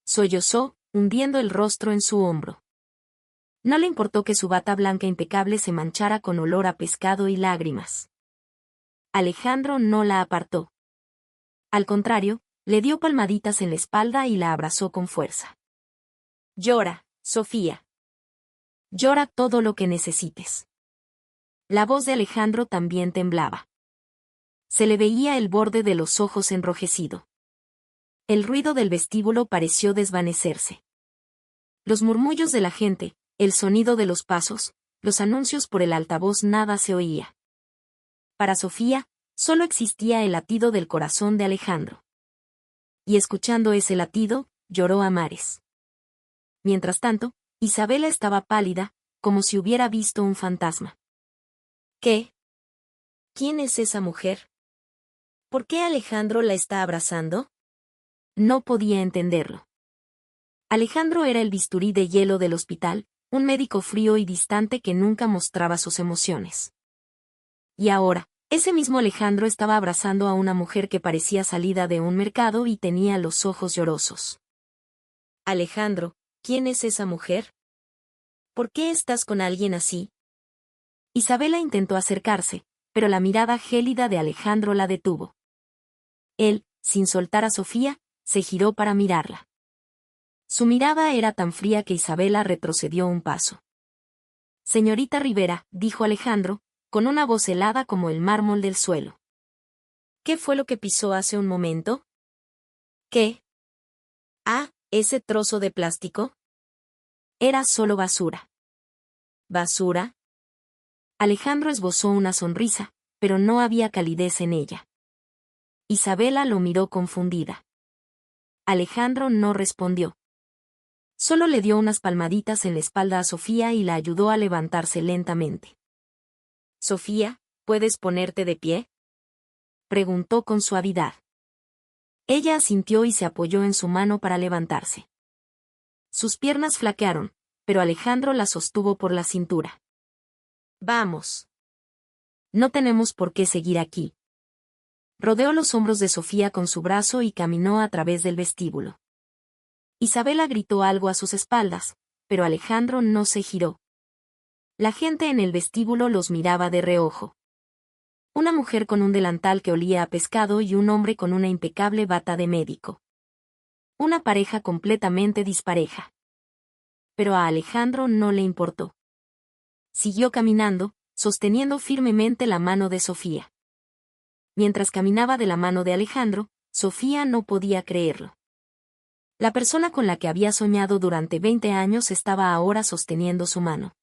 Sollozó, hundiendo el rostro en su hombro. No le importó que su bata blanca impecable se manchara con olor a pescado y lágrimas. Alejandro no la apartó. Al contrario, le dio palmaditas en la espalda y la abrazó con fuerza. Llora, Sofía. Llora todo lo que necesites. La voz de Alejandro también temblaba. Se le veía el borde de los ojos enrojecido. El ruido del vestíbulo pareció desvanecerse. Los murmullos de la gente, el sonido de los pasos, los anuncios por el altavoz, nada se oía. Para Sofía, solo existía el latido del corazón de Alejandro. Y escuchando ese latido, lloró a mares. Mientras tanto, Isabela estaba pálida, como si hubiera visto un fantasma. ¿Qué? ¿Quién es esa mujer? ¿Por qué Alejandro la está abrazando? No podía entenderlo. Alejandro era el bisturí de hielo del hospital, un médico frío y distante que nunca mostraba sus emociones. Y ahora, ese mismo Alejandro estaba abrazando a una mujer que parecía salida de un mercado y tenía los ojos llorosos. Alejandro, ¿quién es esa mujer? ¿Por qué estás con alguien así? Isabela intentó acercarse, pero la mirada gélida de Alejandro la detuvo. Él, sin soltar a Sofía, se giró para mirarla. Su mirada era tan fría que Isabela retrocedió un paso. Señorita Rivera, dijo Alejandro, con una voz helada como el mármol del suelo. ¿Qué fue lo que pisó hace un momento? ¿Qué? Ah, ese trozo de plástico. Era solo basura. ¿Basura? Alejandro esbozó una sonrisa, pero no había calidez en ella. Isabela lo miró confundida. Alejandro no respondió. Solo le dio unas palmaditas en la espalda a Sofía y la ayudó a levantarse lentamente. Sofía, ¿puedes ponerte de pie? Preguntó con suavidad. Ella asintió y se apoyó en su mano para levantarse. Sus piernas flaquearon, pero Alejandro la sostuvo por la cintura. Vamos. No tenemos por qué seguir aquí. Rodeó los hombros de Sofía con su brazo y caminó a través del vestíbulo. Isabela gritó algo a sus espaldas, pero Alejandro no se giró. La gente en el vestíbulo los miraba de reojo. Una mujer con un delantal que olía a pescado y un hombre con una impecable bata de médico. Una pareja completamente dispareja. Pero a Alejandro no le importó. siguió caminando, sosteniendo firmemente la mano de Sofía. Mientras caminaba de la mano de Alejandro, Sofía no podía creerlo. La persona con la que había soñado durante 20 años estaba ahora sosteniendo su mano.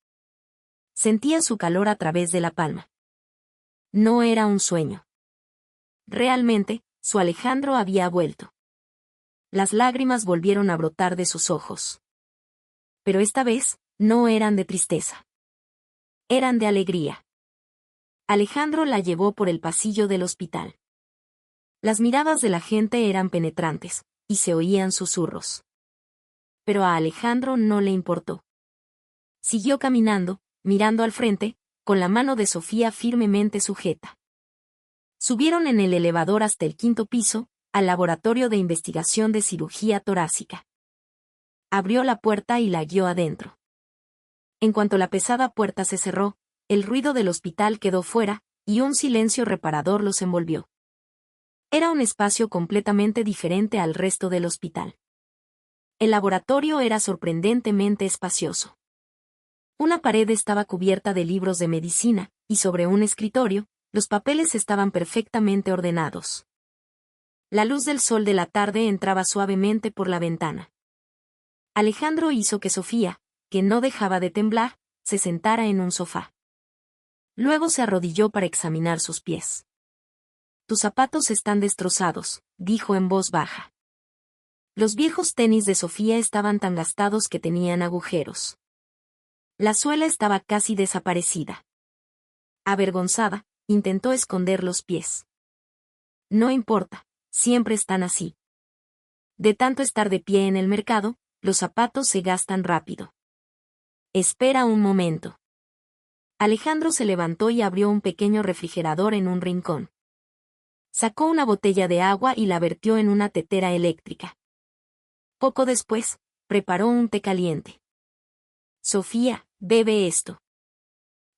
Sentía su calor a través de la palma. No era un sueño. Realmente, su Alejandro había vuelto. Las lágrimas volvieron a brotar de sus ojos. Pero esta vez, no eran de tristeza. Eran de alegría. Alejandro la llevó por el pasillo del hospital. Las miradas de la gente eran penetrantes, y se oían susurros. Pero a Alejandro no le importó. Siguió caminando, mirando al frente, con la mano de Sofía firmemente sujeta. Subieron en el elevador hasta el 5º piso, al laboratorio de investigación de cirugía torácica. Abrió la puerta y la guió adentro. En cuanto la pesada puerta se cerró, el ruido del hospital quedó fuera, y un silencio reparador los envolvió. Era un espacio completamente diferente al resto del hospital. El laboratorio era sorprendentemente espacioso. Una pared estaba cubierta de libros de medicina, y sobre un escritorio, los papeles estaban perfectamente ordenados. La luz del sol de la tarde entraba suavemente por la ventana. Alejandro hizo que Sofía, que no dejaba de temblar, se sentara en un sofá. Luego se arrodilló para examinar sus pies. «Tus zapatos están destrozados», dijo en voz baja. Los viejos tenis de Sofía estaban tan gastados que tenían agujeros. La suela estaba casi desaparecida. Avergonzada, intentó esconder los pies. «No importa, siempre están así. De tanto estar de pie en el mercado, los zapatos se gastan rápido. Espera un momento». Alejandro se levantó y abrió un pequeño refrigerador en un rincón. Sacó una botella de agua y la vertió en una tetera eléctrica. Poco después, preparó un té caliente. «Sofía, bebe esto.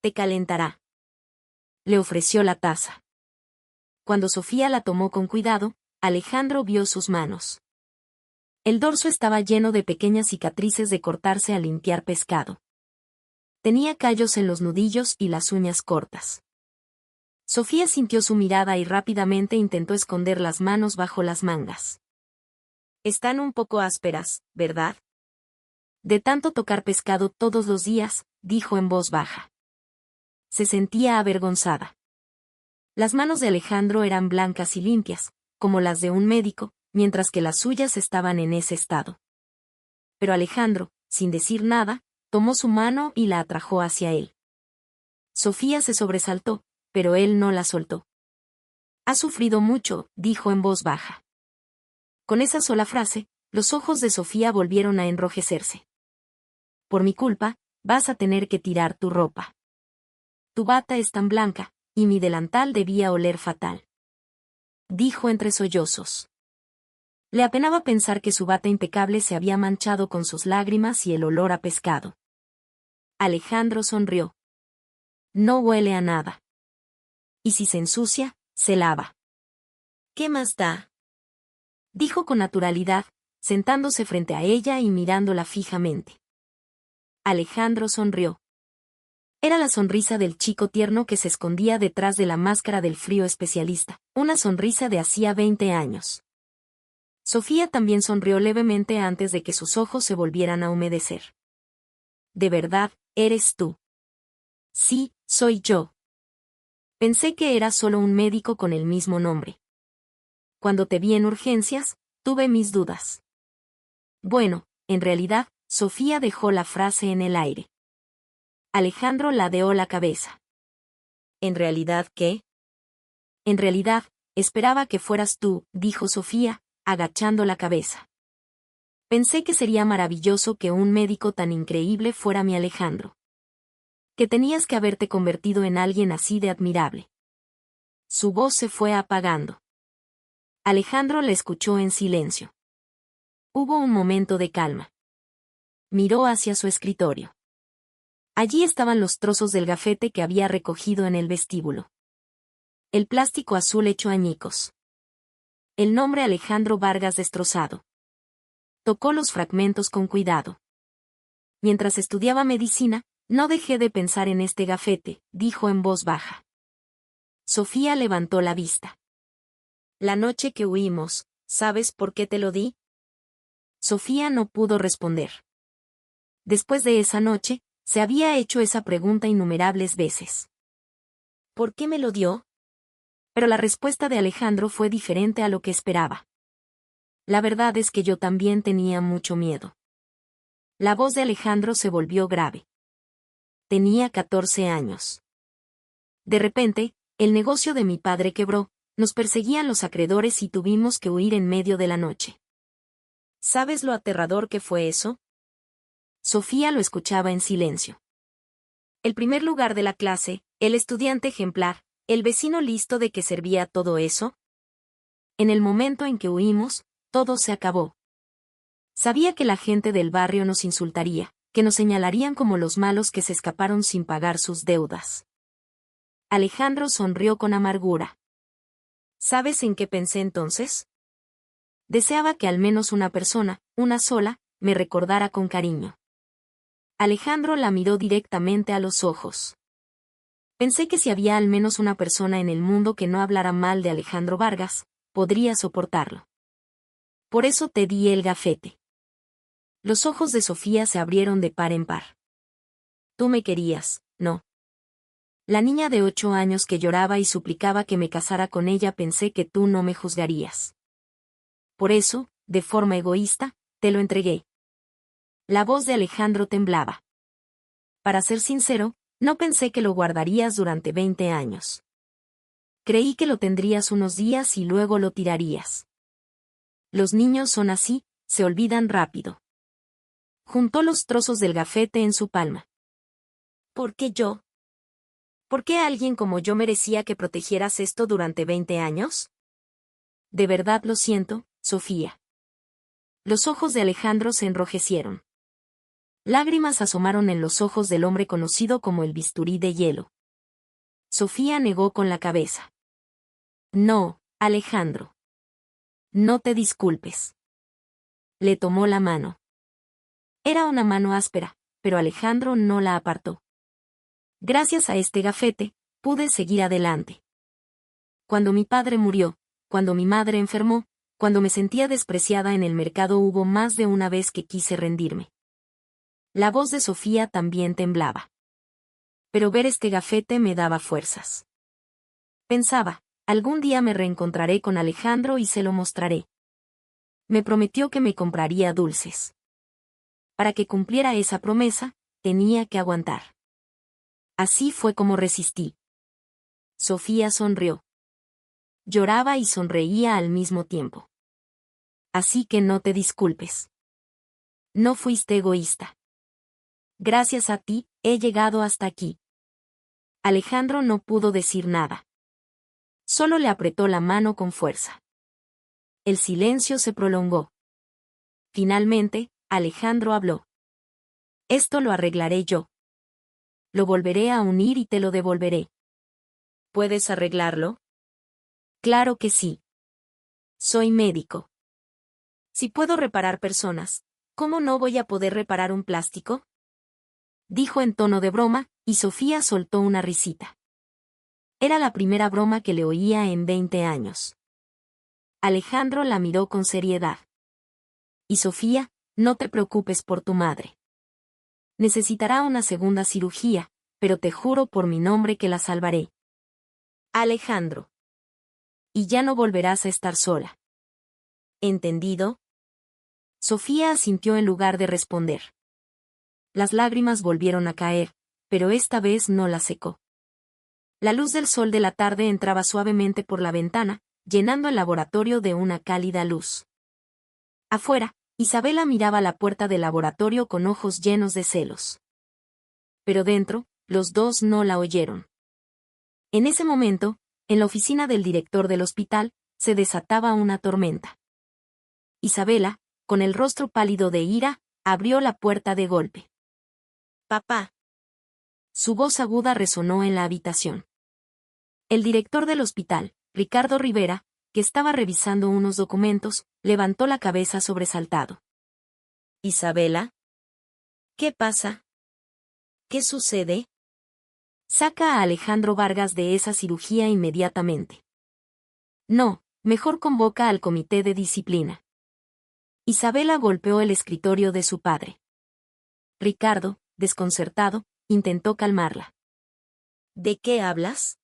Te calentará». Le ofreció la taza. Cuando Sofía la tomó con cuidado, Alejandro vio sus manos. El dorso estaba lleno de pequeñas cicatrices de cortarse al limpiar pescado. Tenía callos en los nudillos y las uñas cortas. Sofía sintió su mirada y rápidamente intentó esconder las manos bajo las mangas. «Están un poco ásperas, ¿verdad?». «De tanto tocar pescado todos los días», dijo en voz baja. Se sentía avergonzada. Las manos de Alejandro eran blancas y limpias, como las de un médico, mientras que las suyas estaban en ese estado. Pero Alejandro, sin decir nada, tomó su mano y la atrajo hacia él. Sofía se sobresaltó, pero él no la soltó. «Ha sufrido mucho», dijo en voz baja. Con esa sola frase, los ojos de Sofía volvieron a enrojecerse. «Por mi culpa, vas a tener que tirar tu ropa. Tu bata es tan blanca, y mi delantal debía oler fatal», dijo entre sollozos. Le apenaba pensar que su bata impecable se había manchado con sus lágrimas y el olor a pescado. Alejandro sonrió. «No huele a nada. Y si se ensucia, se lava. ¿Qué más da?», dijo con naturalidad, sentándose frente a ella y mirándola fijamente. Alejandro sonrió. Era la sonrisa del chico tierno que se escondía detrás de la máscara del frío especialista, una sonrisa de hacía 20 años. Sofía también sonrió levemente antes de que sus ojos se volvieran a humedecer. «¿De verdad, eres tú?». «Sí, soy yo. Pensé que era solo un médico con el mismo nombre. Cuando te vi en urgencias, tuve mis dudas». Bueno, en realidad, Sofía dejó la frase en el aire. Alejandro ladeó la cabeza. «¿En realidad qué?». «En realidad, esperaba que fueras tú», dijo Sofía, agachando la cabeza. «Pensé que sería maravilloso que un médico tan increíble fuera mi Alejandro. Que tenías que haberte convertido en alguien así de admirable». Su voz se fue apagando. Alejandro la escuchó en silencio. Hubo un momento de calma. Miró hacia su escritorio. Allí estaban los trozos del gafete que había recogido en el vestíbulo. El plástico azul hecho añicos. El nombre Alejandro Vargas destrozado. Tocó los fragmentos con cuidado. Mientras estudiaba medicina, No dejé de pensar en este gafete, dijo en voz baja. Sofía levantó la vista. La noche que huimos, ¿sabes por qué te lo di? Sofía no pudo responder. Después de esa noche, se había hecho esa pregunta innumerables veces. ¿Por qué me lo dio? Pero la respuesta de Alejandro fue diferente a lo que esperaba. La verdad es que yo también tenía mucho miedo. La voz de Alejandro se volvió grave. Tenía 14 años. De repente, el negocio de mi padre quebró, nos perseguían los acreedores y tuvimos que huir en medio de la noche. ¿Sabes lo aterrador que fue eso? Sofía lo escuchaba en silencio. El primer lugar de la clase, el estudiante ejemplar, el vecino listo de que servía todo eso. En el momento en que huimos, todo se acabó. Sabía que la gente del barrio nos insultaría, que nos señalarían como los malos que se escaparon sin pagar sus deudas. Alejandro sonrió con amargura. ¿Sabes en qué pensé entonces? Deseaba que al menos una persona, una sola, me recordara con cariño. Alejandro la miró directamente a los ojos. Pensé que si había al menos una persona en el mundo que no hablara mal de Alejandro Vargas, podría soportarlo. Por eso te di el gafete. Los ojos de Sofía se abrieron de par en par. Tú me querías, ¿no? La niña de 8 años que lloraba y suplicaba que me casara con ella, pensé que tú no me juzgarías. Por eso, de forma egoísta, te lo entregué. La voz de Alejandro temblaba. Para ser sincero, no pensé que lo guardarías durante 20 años. Creí que lo tendrías unos días y luego lo tirarías. Los niños son así, se olvidan rápido. Juntó los trozos del gafete en su palma. ¿Por qué yo? ¿Por qué alguien como yo merecía que protegieras esto durante 20 años? De verdad lo siento, Sofía. Los ojos de Alejandro se enrojecieron. Lágrimas asomaron en los ojos del hombre conocido como el bisturí de hielo. Sofía negó con la cabeza. No, Alejandro. No te disculpes. Le tomó la mano. Era una mano áspera, pero Alejandro no la apartó. Gracias a este gafete, pude seguir adelante. Cuando mi padre murió, cuando mi madre enfermó, cuando me sentía despreciada en el mercado, hubo más de una vez que quise rendirme. La voz de Sofía también temblaba. Pero ver este gafete me daba fuerzas. Pensaba, algún día me reencontraré con Alejandro y se lo mostraré. Me prometió que me compraría dulces. Para que cumpliera esa promesa, tenía que aguantar. Así fue como resistí. Sofía sonrió. Lloraba y sonreía al mismo tiempo. Así que no te disculpes. No fuiste egoísta. Gracias a ti, he llegado hasta aquí. Alejandro no pudo decir nada. Solo le apretó la mano con fuerza. El silencio se prolongó. Finalmente, Alejandro habló. Esto lo arreglaré yo. Lo volveré a unir y te lo devolveré. ¿Puedes arreglarlo? Claro que sí. Soy médico. Si puedo reparar personas, ¿cómo no voy a poder reparar un plástico? Dijo en tono de broma, y Sofía soltó una risita. Era la primera broma que le oía en 20 años. Alejandro la miró con seriedad. Y Sofía, no te preocupes por tu madre. Necesitará una segunda cirugía, pero te juro por mi nombre que la salvaré. Alejandro. Y ya no volverás a estar sola. ¿Entendido? Sofía asintió en lugar de responder. Las lágrimas volvieron a caer, pero esta vez no las secó. La luz del sol de la tarde entraba suavemente por la ventana, llenando el laboratorio de una cálida luz. Afuera, Isabela miraba la puerta del laboratorio con ojos llenos de celos. Pero dentro, los dos no la oyeron. En ese momento, en la oficina del director del hospital, se desataba una tormenta. Isabela, con el rostro pálido de ira, abrió la puerta de golpe. «Papá». Su voz aguda resonó en la habitación. El director del hospital, Ricardo Rivera, que estaba revisando unos documentos, levantó la cabeza sobresaltado. «¿Isabela? ¿Qué pasa?» ¿Qué sucede? Saca a Alejandro Vargas de esa cirugía inmediatamente. No, mejor convoca al comité de disciplina. Isabela golpeó el escritorio de su padre. Ricardo, desconcertado, intentó calmarla. ¿De qué hablas?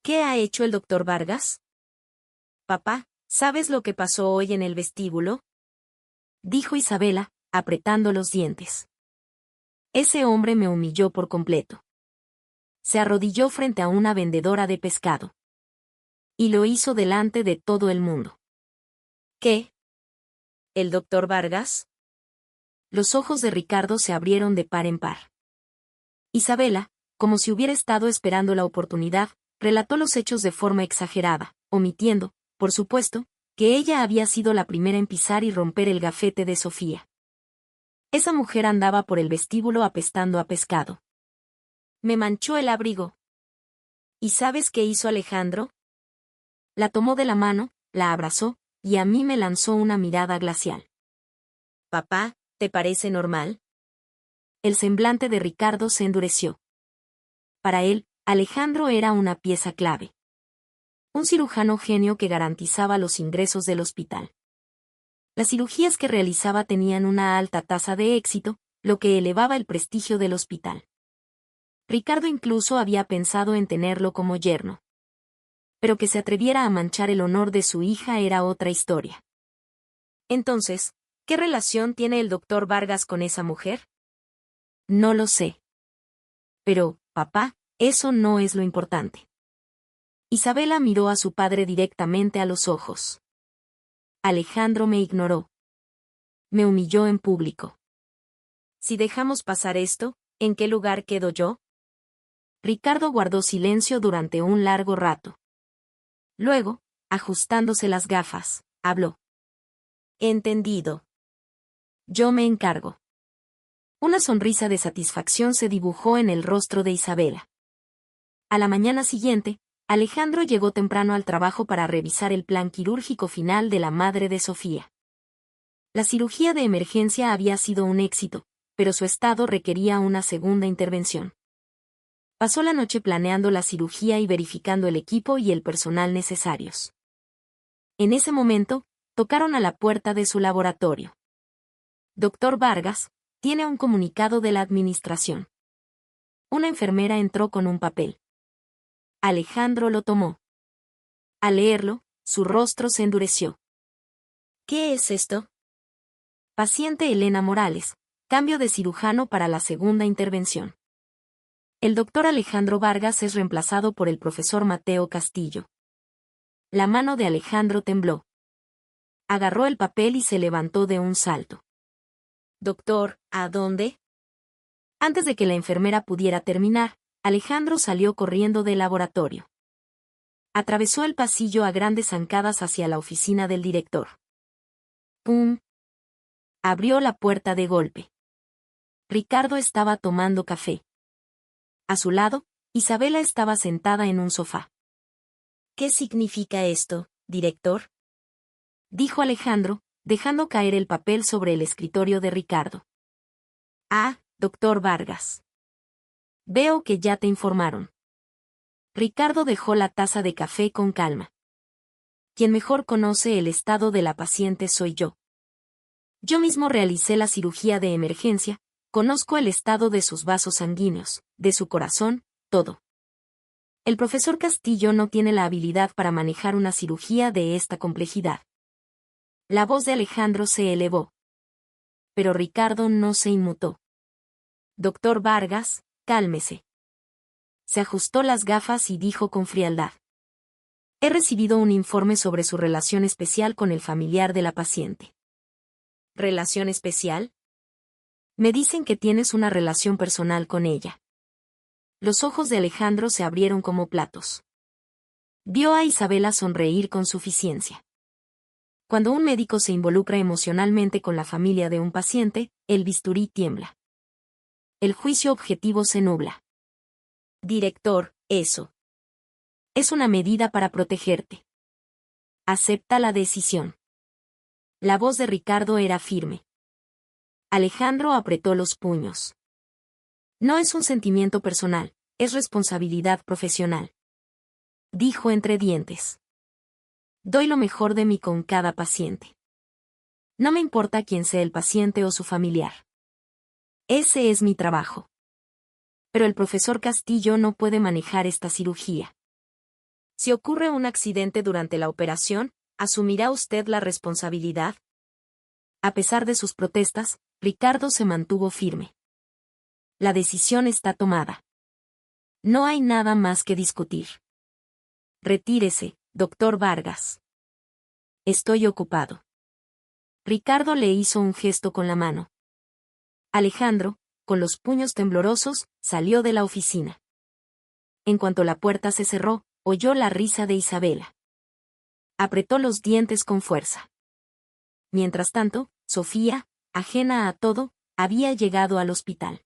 ¿Qué ha hecho el doctor Vargas? Papá, ¿sabes lo que pasó hoy en el vestíbulo? Dijo Isabela, apretando los dientes. Ese hombre me humilló por completo. Se arrodilló frente a una vendedora de pescado. Y lo hizo delante de todo el mundo. ¿Qué? ¿El doctor Vargas? Los ojos de Ricardo se abrieron de par en par. Isabela, como si hubiera estado esperando la oportunidad, relató los hechos de forma exagerada, omitiendo, por supuesto, que ella había sido la primera en pisar y romper el gafete de Sofía. Esa mujer andaba por el vestíbulo apestando a pescado. Me manchó el abrigo. ¿Y sabes qué hizo Alejandro? La tomó de la mano, la abrazó, y a mí me lanzó una mirada glacial. Papá, ¿te parece normal? El semblante de Ricardo se endureció. Para él, Alejandro era una pieza clave. Un cirujano genio que garantizaba los ingresos del hospital. Las cirugías que realizaba tenían una alta tasa de éxito, lo que elevaba el prestigio del hospital. Ricardo incluso había pensado en tenerlo como yerno. Pero que se atreviera a manchar el honor de su hija era otra historia. Entonces, ¿qué relación tiene el doctor Vargas con esa mujer? No lo sé. Pero, papá, eso no es lo importante. Isabela miró a su padre directamente a los ojos. Alejandro me ignoró. Me humilló en público. Si dejamos pasar esto, ¿en qué lugar quedo yo? Ricardo guardó silencio durante un largo rato. Luego, ajustándose las gafas, habló. Entendido. Yo me encargo. Una sonrisa de satisfacción se dibujó en el rostro de Isabela. A la mañana siguiente, Alejandro llegó temprano al trabajo para revisar el plan quirúrgico final de la madre de Sofía. La cirugía de emergencia había sido un éxito, pero su estado requería una segunda intervención. Pasó la noche planeando la cirugía y verificando el equipo y el personal necesarios. En ese momento, tocaron a la puerta de su laboratorio. Doctor Vargas, tiene un comunicado de la administración. Una enfermera entró con un papel. Alejandro lo tomó. Al leerlo, su rostro se endureció. ¿Qué es esto? Paciente Elena Morales, cambio de cirujano para la segunda intervención. El doctor Alejandro Vargas es reemplazado por el profesor Mateo Castillo. La mano de Alejandro tembló. Agarró el papel y se levantó de un salto. Doctor, ¿a dónde? Antes de que la enfermera pudiera terminar, Alejandro salió corriendo del laboratorio. Atravesó el pasillo a grandes zancadas hacia la oficina del director. ¡Pum! Abrió la puerta de golpe. Ricardo estaba tomando café. A su lado, Isabela estaba sentada en un sofá. ¿Qué significa esto, director? Dijo Alejandro, dejando caer el papel sobre el escritorio de Ricardo. Ah, doctor Vargas. Veo que ya te informaron. Ricardo dejó la taza de café con calma. Quien mejor conoce el estado de la paciente soy yo. Yo mismo realicé la cirugía de emergencia, conozco el estado de sus vasos sanguíneos, de su corazón, todo. El profesor Castillo no tiene la habilidad para manejar una cirugía de esta complejidad. La voz de Alejandro se elevó. Pero Ricardo no se inmutó. Doctor Vargas, cálmese. Se ajustó las gafas y dijo con frialdad. He recibido un informe sobre su relación especial con el familiar de la paciente. ¿Relación especial? Me dicen que tienes una relación personal con ella. Los ojos de Alejandro se abrieron como platos. Vio a Isabela sonreír con suficiencia. Cuando un médico se involucra emocionalmente con la familia de un paciente, el bisturí tiembla. El juicio objetivo se nubla. Director, eso. Es una medida para protegerte. Acepta la decisión. La voz de Ricardo era firme. Alejandro apretó los puños. No es un sentimiento personal, es responsabilidad profesional. Dijo entre dientes. Doy lo mejor de mí con cada paciente. No me importa quién sea el paciente o su familiar. Ese es mi trabajo. Pero el profesor Castillo no puede manejar esta cirugía. Si ocurre un accidente durante la operación, ¿asumirá usted la responsabilidad? A pesar de sus protestas, Ricardo se mantuvo firme. La decisión está tomada. No hay nada más que discutir. Retírese, doctor Vargas. Estoy ocupado. Ricardo le hizo un gesto con la mano. Alejandro, con los puños temblorosos, salió de la oficina. En cuanto la puerta se cerró, oyó la risa de Isabela. Apretó los dientes con fuerza. Mientras tanto, Sofía, ajena a todo, había llegado al hospital.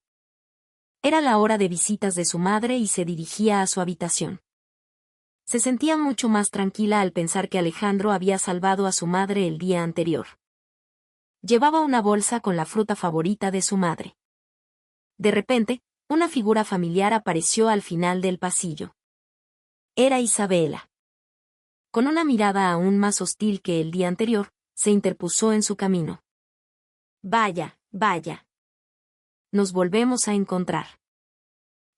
Era la hora de visitas de su madre y se dirigía a su habitación. Se sentía mucho más tranquila al pensar que Alejandro había salvado a su madre el día anterior. Llevaba una bolsa con la fruta favorita de su madre. De repente, una figura familiar apareció al final del pasillo. Era Isabela. Con una mirada aún más hostil que el día anterior, se interpuso en su camino. Vaya, vaya. Nos volvemos a encontrar.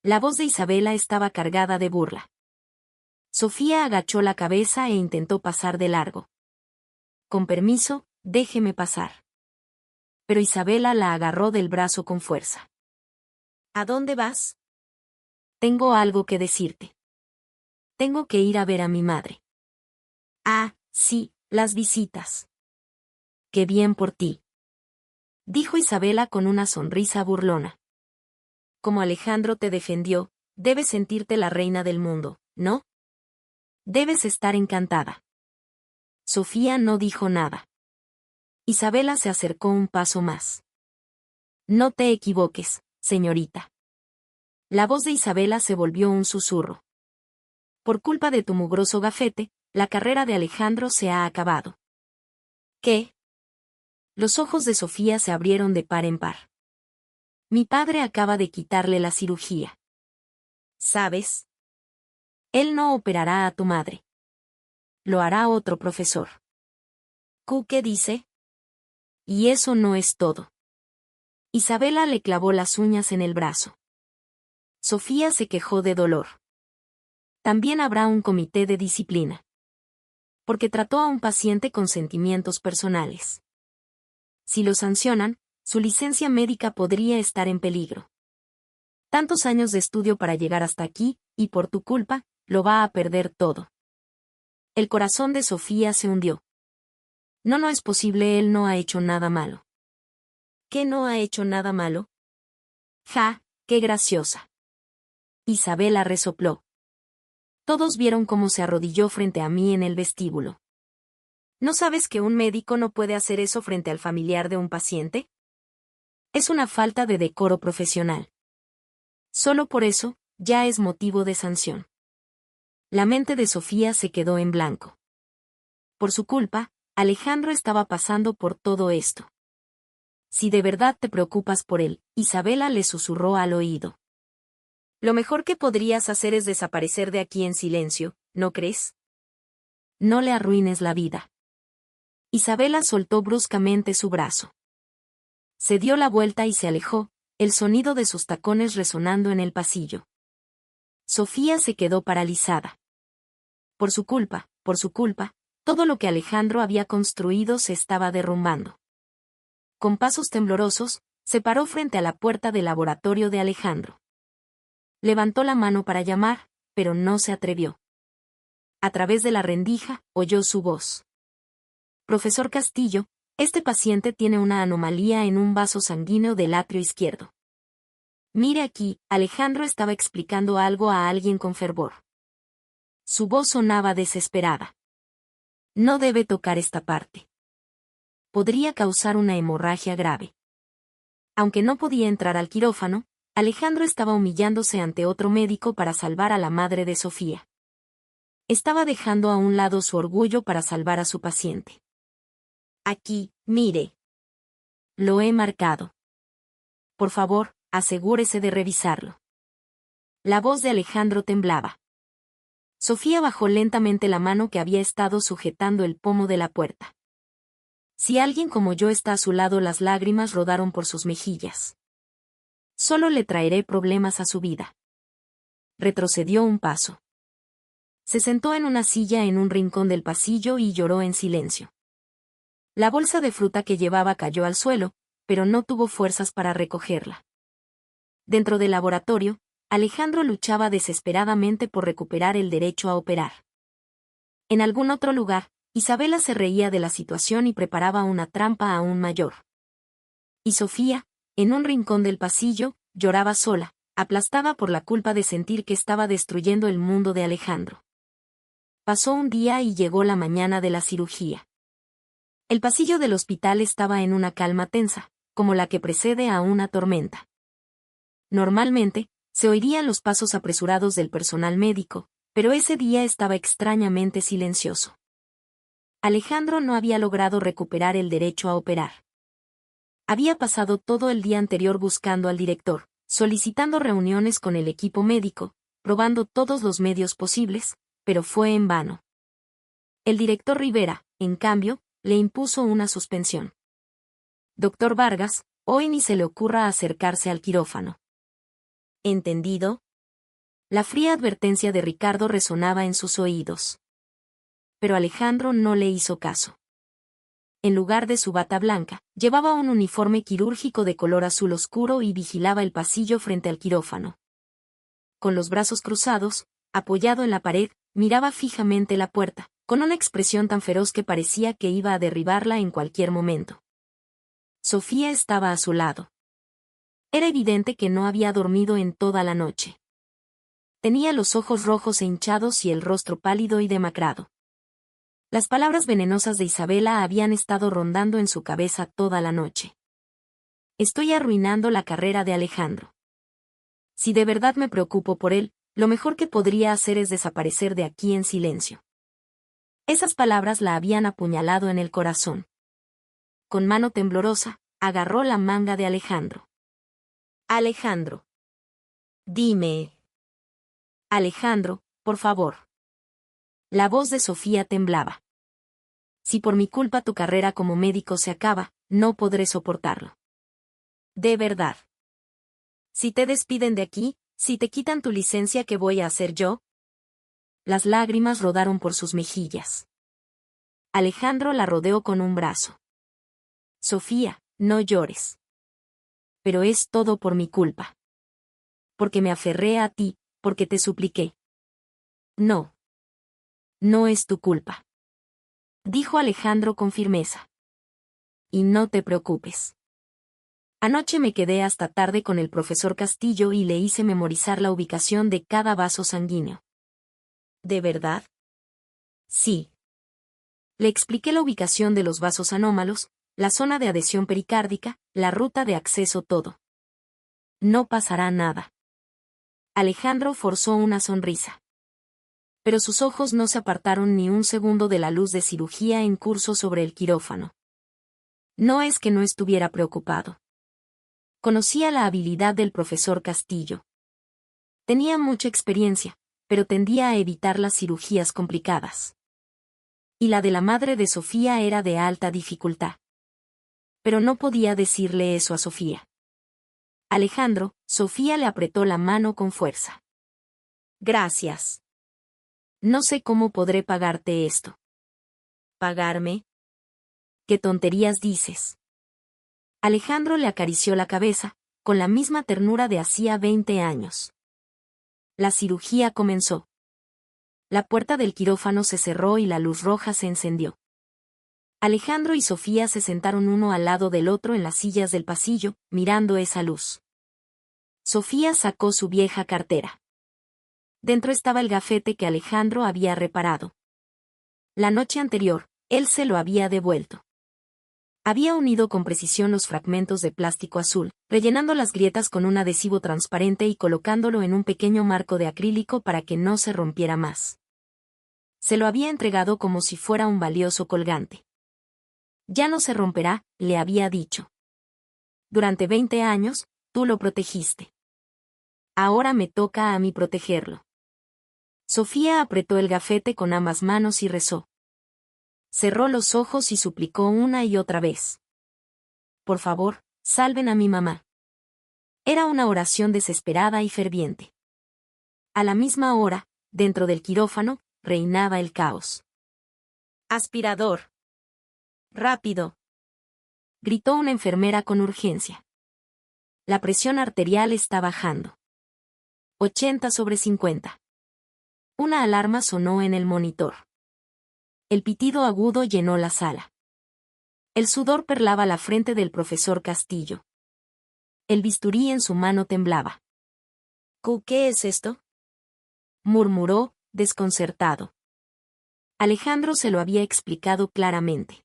La voz de Isabela estaba cargada de burla. Sofía agachó la cabeza e intentó pasar de largo. Con permiso, déjeme pasar. Pero Isabela la agarró del brazo con fuerza. ¿A dónde vas? Tengo algo que decirte. Tengo que ir a ver a mi madre. Ah, sí, las visitas. Qué bien por ti. Dijo Isabela con una sonrisa burlona. Como Alejandro te defendió, debes sentirte la reina del mundo, ¿no? Debes estar encantada. Sofía no dijo nada. Isabela se acercó un paso más. No te equivoques, señorita. La voz de Isabela se volvió un susurro. Por culpa de tu mugroso gafete, la carrera de Alejandro se ha acabado. ¿Qué? Los ojos de Sofía se abrieron de par en par. Mi padre acaba de quitarle la cirugía. ¿Sabes? Él no operará a tu madre. Lo hará otro profesor. ¿Qué dice? Y eso no es todo. Isabela le clavó las uñas en el brazo. Sofía se quejó de dolor. También habrá un comité de disciplina. Porque trató a un paciente con sentimientos personales. Si lo sancionan, su licencia médica podría estar en peligro. Tantos años de estudio para llegar hasta aquí, y por tu culpa, lo va a perder todo. El corazón de Sofía se hundió. No es posible, él no ha hecho nada malo. ¿Qué no ha hecho nada malo? Ja, qué graciosa. Isabela resopló. Todos vieron cómo se arrodilló frente a mí en el vestíbulo. ¿No sabes que un médico no puede hacer eso frente al familiar de un paciente? Es una falta de decoro profesional. Solo por eso, ya es motivo de sanción. La mente de Sofía se quedó en blanco. Por su culpa, Alejandro estaba pasando por todo esto. Si de verdad te preocupas por él, Isabela le susurró al oído. Lo mejor que podrías hacer es desaparecer de aquí en silencio, ¿no crees? No le arruines la vida. Isabela soltó bruscamente su brazo. Se dio la vuelta y se alejó, el sonido de sus tacones resonando en el pasillo. Sofía se quedó paralizada. Por su culpa, todo lo que Alejandro había construido se estaba derrumbando. Con pasos temblorosos, se paró frente a la puerta del laboratorio de Alejandro. Levantó la mano para llamar, pero no se atrevió. A través de la rendija, oyó su voz. Profesor Castillo, este paciente tiene una anomalía en un vaso sanguíneo del atrio izquierdo. Mire aquí, Alejandro estaba explicando algo a alguien con fervor. Su voz sonaba desesperada. No debe tocar esta parte. Podría causar una hemorragia grave. Aunque no podía entrar al quirófano, Alejandro estaba humillándose ante otro médico para salvar a la madre de Sofía. Estaba dejando a un lado su orgullo para salvar a su paciente. Aquí, mire. Lo he marcado. Por favor, asegúrese de revisarlo. La voz de Alejandro temblaba. Sofía bajó lentamente la mano que había estado sujetando el pomo de la puerta. Si alguien como yo está a su lado, las lágrimas rodaron por sus mejillas. Solo le traeré problemas a su vida. Retrocedió un paso. Se sentó en una silla en un rincón del pasillo y lloró en silencio. La bolsa de fruta que llevaba cayó al suelo, pero no tuvo fuerzas para recogerla. Dentro del laboratorio, Alejandro luchaba desesperadamente por recuperar el derecho a operar. En algún otro lugar, Isabela se reía de la situación y preparaba una trampa aún mayor. Y Sofía, en un rincón del pasillo, lloraba sola, aplastada por la culpa de sentir que estaba destruyendo el mundo de Alejandro. Pasó un día y llegó la mañana de la cirugía. El pasillo del hospital estaba en una calma tensa, como la que precede a una tormenta. Normalmente, se oirían los pasos apresurados del personal médico, pero ese día estaba extrañamente silencioso. Alejandro no había logrado recuperar el derecho a operar. Había pasado todo el día anterior buscando al director, solicitando reuniones con el equipo médico, probando todos los medios posibles, pero fue en vano. El director Rivera, en cambio, le impuso una suspensión. Doctor Vargas, hoy ni se le ocurra acercarse al quirófano. ¿Entendido? La fría advertencia de Ricardo resonaba en sus oídos. Pero Alejandro no le hizo caso. En lugar de su bata blanca, llevaba un uniforme quirúrgico de color azul oscuro y vigilaba el pasillo frente al quirófano. Con los brazos cruzados, apoyado en la pared, miraba fijamente la puerta, con una expresión tan feroz que parecía que iba a derribarla en cualquier momento. Sofía estaba a su lado. Era evidente que no había dormido en toda la noche. Tenía los ojos rojos e hinchados y el rostro pálido y demacrado. Las palabras venenosas de Isabela habían estado rondando en su cabeza toda la noche. Estoy arruinando la carrera de Alejandro. Si de verdad me preocupo por él, lo mejor que podría hacer es desaparecer de aquí en silencio. Esas palabras la habían apuñalado en el corazón. Con mano temblorosa, agarró la manga de Alejandro. Alejandro. Dime. Alejandro, por favor. La voz de Sofía temblaba. Si por mi culpa tu carrera como médico se acaba, no podré soportarlo. De verdad. Si te despiden de aquí, si te quitan tu licencia, ¿qué voy a hacer yo? Las lágrimas rodaron por sus mejillas. Alejandro la rodeó con un brazo. Sofía, no llores. Pero es todo por mi culpa. Porque me aferré a ti, porque te supliqué. No. No es tu culpa. Dijo Alejandro con firmeza. Y no te preocupes. Anoche me quedé hasta tarde con el profesor Castillo y le hice memorizar la ubicación de cada vaso sanguíneo. ¿De verdad? Sí. Le expliqué la ubicación de los vasos anómalos, la zona de adhesión pericárdica, la ruta de acceso, todo. No pasará nada. Alejandro forzó una sonrisa. Pero sus ojos no se apartaron ni un segundo de la luz de cirugía en curso sobre el quirófano. No es que no estuviera preocupado. Conocía la habilidad del profesor Castillo. Tenía mucha experiencia, pero tendía a evitar las cirugías complicadas. Y la de la madre de Sofía era de alta dificultad. Pero no podía decirle eso a Sofía. Alejandro, Sofía le apretó la mano con fuerza. Gracias. No sé cómo podré pagarte esto. ¿Pagarme? ¿Qué tonterías dices? Alejandro le acarició la cabeza, con la misma ternura de hacía 20 años. La cirugía comenzó. La puerta del quirófano se cerró y la luz roja se encendió. Alejandro y Sofía se sentaron uno al lado del otro en las sillas del pasillo, mirando esa luz. Sofía sacó su vieja cartera. Dentro estaba el gafete que Alejandro había reparado. La noche anterior, él se lo había devuelto. Había unido con precisión los fragmentos de plástico azul, rellenando las grietas con un adhesivo transparente y colocándolo en un pequeño marco de acrílico para que no se rompiera más. Se lo había entregado como si fuera un valioso colgante. Ya no se romperá, le había dicho. Durante 20 años, tú lo protegiste. Ahora me toca a mí protegerlo. Sofía apretó el gafete con ambas manos y rezó. Cerró los ojos y suplicó una y otra vez. Por favor, salven a mi mamá. Era una oración desesperada y ferviente. A la misma hora, dentro del quirófano, reinaba el caos. Aspirador. Rápido. Gritó una enfermera con urgencia. La presión arterial está bajando. 80/50. Una alarma sonó en el monitor. El pitido agudo llenó la sala. El sudor perlaba la frente del profesor Castillo. El bisturí en su mano temblaba. ¿Qué es esto?, murmuró, desconcertado. Alejandro se lo había explicado claramente.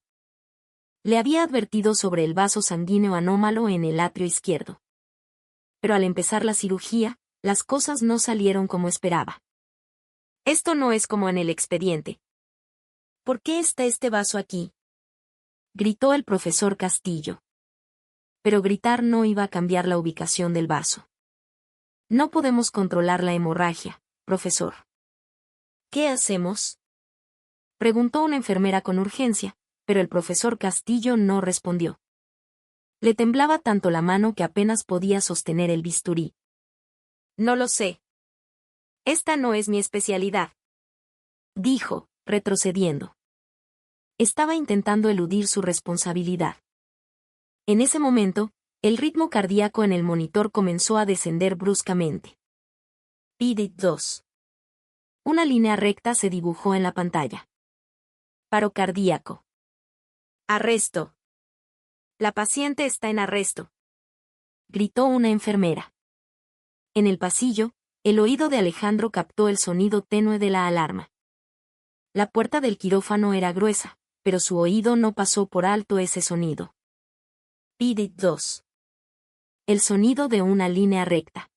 Le había advertido sobre el vaso sanguíneo anómalo en el atrio izquierdo. Pero al empezar la cirugía, las cosas no salieron como esperaba. Esto no es como en el expediente. ¿Por qué está este vaso aquí?, gritó el profesor Castillo. Pero gritar no iba a cambiar la ubicación del vaso. No podemos controlar la hemorragia, profesor. ¿Qué hacemos?, preguntó una enfermera con urgencia, pero el profesor Castillo no respondió. Le temblaba tanto la mano que apenas podía sostener el bisturí. No lo sé. Esta no es mi especialidad, dijo, retrocediendo. Estaba intentando eludir su responsabilidad. En ese momento, el ritmo cardíaco en el monitor comenzó a descender bruscamente. PIDIT 2. Una línea recta se dibujó en la pantalla. Paro cardíaco. Arresto. La paciente está en arresto, gritó una enfermera. En el pasillo, el oído de Alejandro captó el sonido tenue de la alarma. La puerta del quirófano era gruesa, pero su oído no pasó por alto ese sonido. PIDIT 2. El sonido de una línea recta.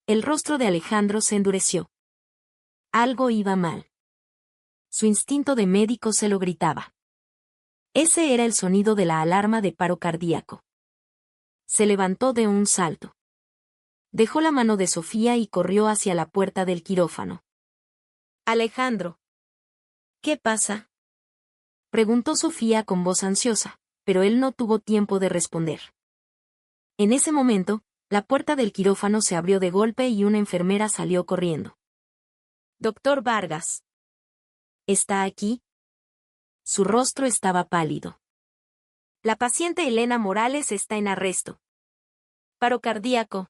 El rostro de Alejandro se endureció. Algo iba mal. Su instinto de médico se lo gritaba. Ese era el sonido de la alarma de paro cardíaco. Se levantó de un salto. Dejó la mano de Sofía y corrió hacia la puerta del quirófano. Alejandro. ¿Qué pasa?, preguntó Sofía con voz ansiosa, pero él no tuvo tiempo de responder. En ese momento, la puerta del quirófano se abrió de golpe y una enfermera salió corriendo. Doctor Vargas. ¿Está aquí? Su rostro estaba pálido. La paciente Elena Morales está en arresto. Paro cardíaco.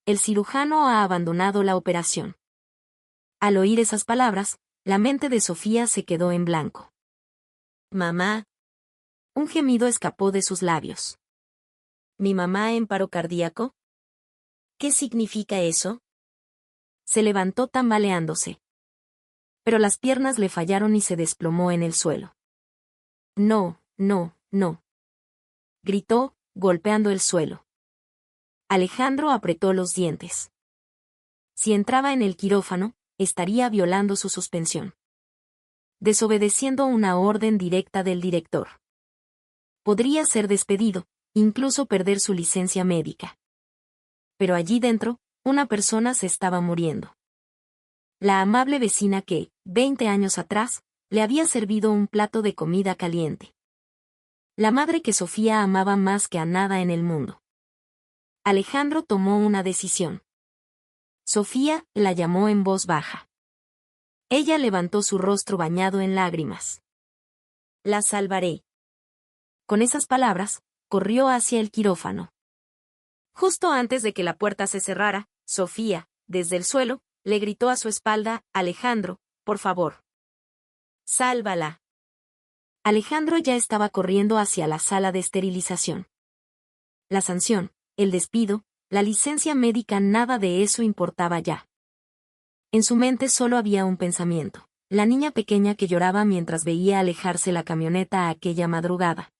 El cirujano ha abandonado la operación. Al oír esas palabras, la mente de Sofía se quedó en blanco. Mamá. Un gemido escapó de sus labios. ¿Mi mamá en paro cardíaco? ¿Qué significa eso? Se levantó tambaleándose. Pero las piernas le fallaron y se desplomó en el suelo. No, no, no, gritó, golpeando el suelo. Alejandro apretó los dientes. Si entraba en el quirófano, estaría violando su suspensión. Desobedeciendo una orden directa del director. Podría ser despedido, incluso perder su licencia médica. Pero allí dentro, una persona se estaba muriendo. La amable vecina que, 20 años atrás, le había servido un plato de comida caliente. La madre que Sofía amaba más que a nada en el mundo. Alejandro tomó una decisión. Sofía la llamó en voz baja. Ella levantó su rostro bañado en lágrimas. La salvaré. Con esas palabras, corrió hacia el quirófano. Justo antes de que la puerta se cerrara, Sofía, desde el suelo, le gritó a su espalda, Alejandro, por favor. Sálvala. Alejandro ya estaba corriendo hacia la sala de esterilización. La sanción, el despido, la licencia médica, nada de eso importaba ya. En su mente solo había un pensamiento, la niña pequeña que lloraba mientras veía alejarse la camioneta aquella madrugada.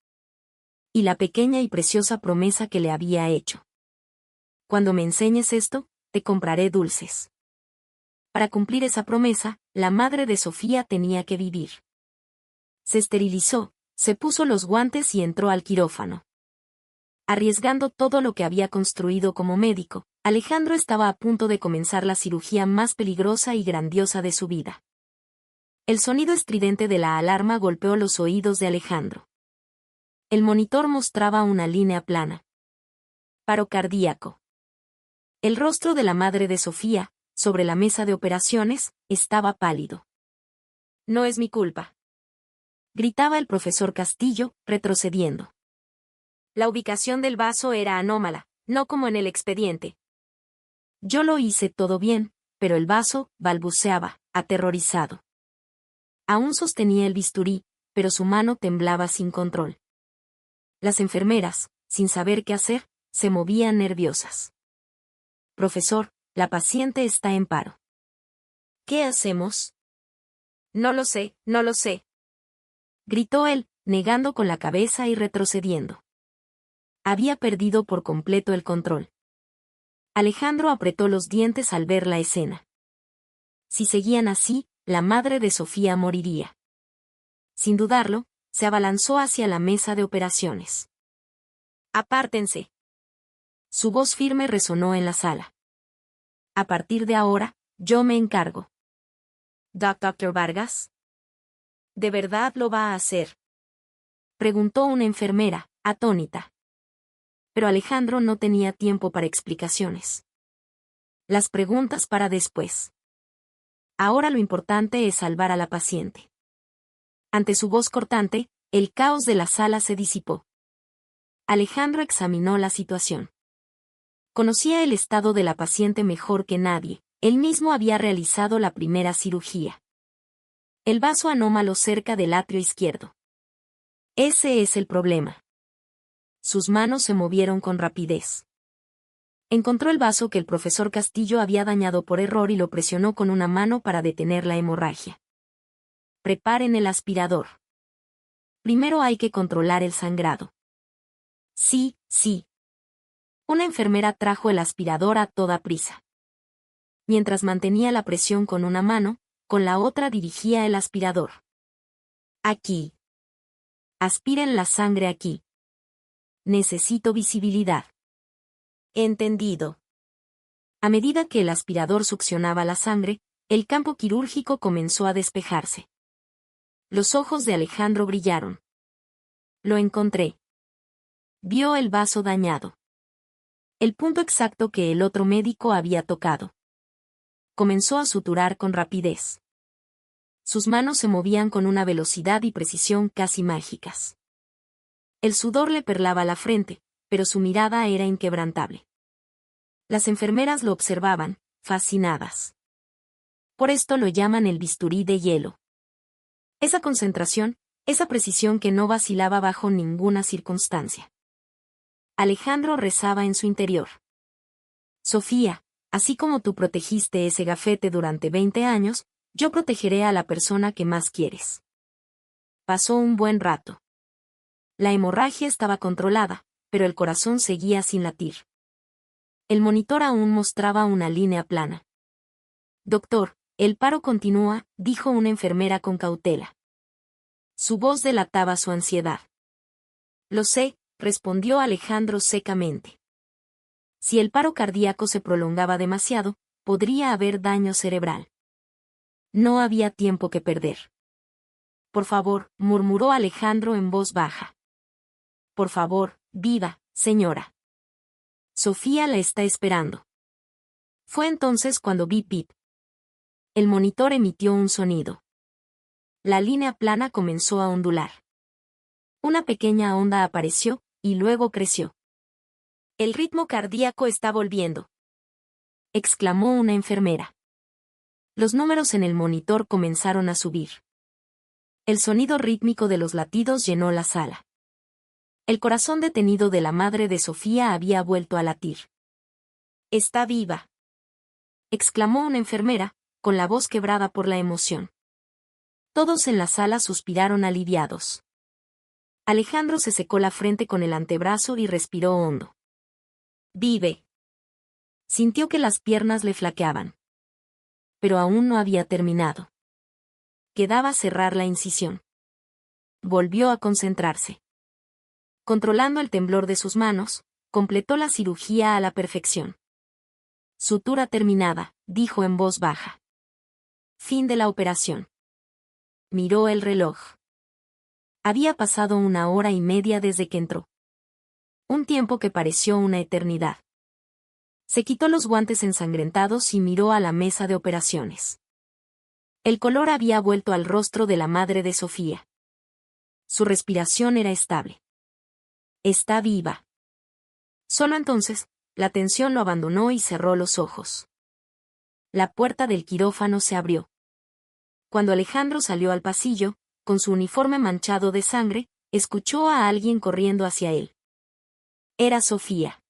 Y la pequeña y preciosa promesa que le había hecho. Cuando me enseñes esto, te compraré dulces. Para cumplir esa promesa, la madre de Sofía tenía que vivir. Se esterilizó, se puso los guantes y entró al quirófano. Arriesgando todo lo que había construido como médico, Alejandro estaba a punto de comenzar la cirugía más peligrosa y grandiosa de su vida. El sonido estridente de la alarma golpeó los oídos de Alejandro. El monitor mostraba una línea plana. Paro cardíaco. El rostro de la madre de Sofía, sobre la mesa de operaciones, estaba pálido. No es mi culpa, gritaba el profesor Castillo, retrocediendo. La ubicación del vaso era anómala, no como en el expediente. Yo lo hice todo bien, pero el vaso, balbuceaba, aterrorizado. Aún sostenía el bisturí, pero su mano temblaba sin control. Las enfermeras, sin saber qué hacer, se movían nerviosas. Profesor, la paciente está en paro. ¿Qué hacemos? No lo sé, no lo sé, gritó él, negando con la cabeza y retrocediendo. Había perdido por completo el control. Alejandro apretó los dientes al ver la escena. Si seguían así, la madre de Sofía moriría. Sin dudarlo, se abalanzó hacia la mesa de operaciones. ¡Apártense! Su voz firme resonó en la sala. A partir de ahora, yo me encargo. ¿Dr. Vargas? ¿De verdad lo va a hacer?, preguntó una enfermera, atónita. Pero Alejandro no tenía tiempo para explicaciones. Las preguntas para después. Ahora lo importante es salvar a la paciente. Ante su voz cortante, el caos de la sala se disipó. Alejandro examinó la situación. Conocía el estado de la paciente mejor que nadie, él mismo había realizado la primera cirugía. El vaso anómalo cerca del atrio izquierdo. Ese es el problema. Sus manos se movieron con rapidez. Encontró el vaso que el profesor Castillo había dañado por error y lo presionó con una mano para detener la hemorragia. Preparen el aspirador. Primero hay que controlar el sangrado. Sí, sí. Una enfermera trajo el aspirador a toda prisa. Mientras mantenía la presión con una mano, con la otra dirigía el aspirador. Aquí. Aspiren la sangre aquí. Necesito visibilidad. Entendido. A medida que el aspirador succionaba la sangre, el campo quirúrgico comenzó a despejarse. Los ojos de Alejandro brillaron. Lo encontré. Vio el vaso dañado. El punto exacto que el otro médico había tocado. Comenzó a suturar con rapidez. Sus manos se movían con una velocidad y precisión casi mágicas. El sudor le perlaba la frente, pero su mirada era inquebrantable. Las enfermeras lo observaban, fascinadas. Por esto lo llaman el bisturí de hielo. Esa concentración, esa precisión que no vacilaba bajo ninguna circunstancia. Alejandro rezaba en su interior. Sofía, así como tú protegiste ese gafete durante 20 años, yo protegeré a la persona que más quieres. Pasó un buen rato. La hemorragia estaba controlada, pero el corazón seguía sin latir. El monitor aún mostraba una línea plana. Doctor, el paro continúa, dijo una enfermera con cautela. Su voz delataba su ansiedad. Lo sé, respondió Alejandro secamente. Si el paro cardíaco se prolongaba demasiado, podría haber daño cerebral. No había tiempo que perder. Por favor, murmuró Alejandro en voz baja. Por favor, viva, señora. Sofía la está esperando. Fue entonces cuando vi pip. El monitor emitió un sonido. La línea plana comenzó a ondular. Una pequeña onda apareció, y luego creció. El ritmo cardíaco está volviendo, exclamó una enfermera. Los números en el monitor comenzaron a subir. El sonido rítmico de los latidos llenó la sala. El corazón detenido de la madre de Sofía había vuelto a latir. Está viva, exclamó una enfermera, con la voz quebrada por la emoción. Todos en la sala suspiraron aliviados. Alejandro se secó la frente con el antebrazo y respiró hondo. Vive. Sintió que las piernas le flaqueaban. Pero aún no había terminado. Quedaba cerrar la incisión. Volvió a concentrarse. controlando el temblor de sus manos, completó la cirugía a la perfección. Sutura terminada, dijo en voz baja. Fin de la operación. Miró el reloj. Había pasado 1 hora y media desde que entró. Un tiempo que pareció una eternidad. Se quitó los guantes ensangrentados y miró a la mesa de operaciones. El color había vuelto al rostro de la madre de Sofía. Su respiración era estable. Está viva. Solo entonces, la tensión lo abandonó y cerró los ojos. La puerta del quirófano se abrió. Cuando Alejandro salió al pasillo, con su uniforme manchado de sangre, escuchó a alguien corriendo hacia él. Era Sofía.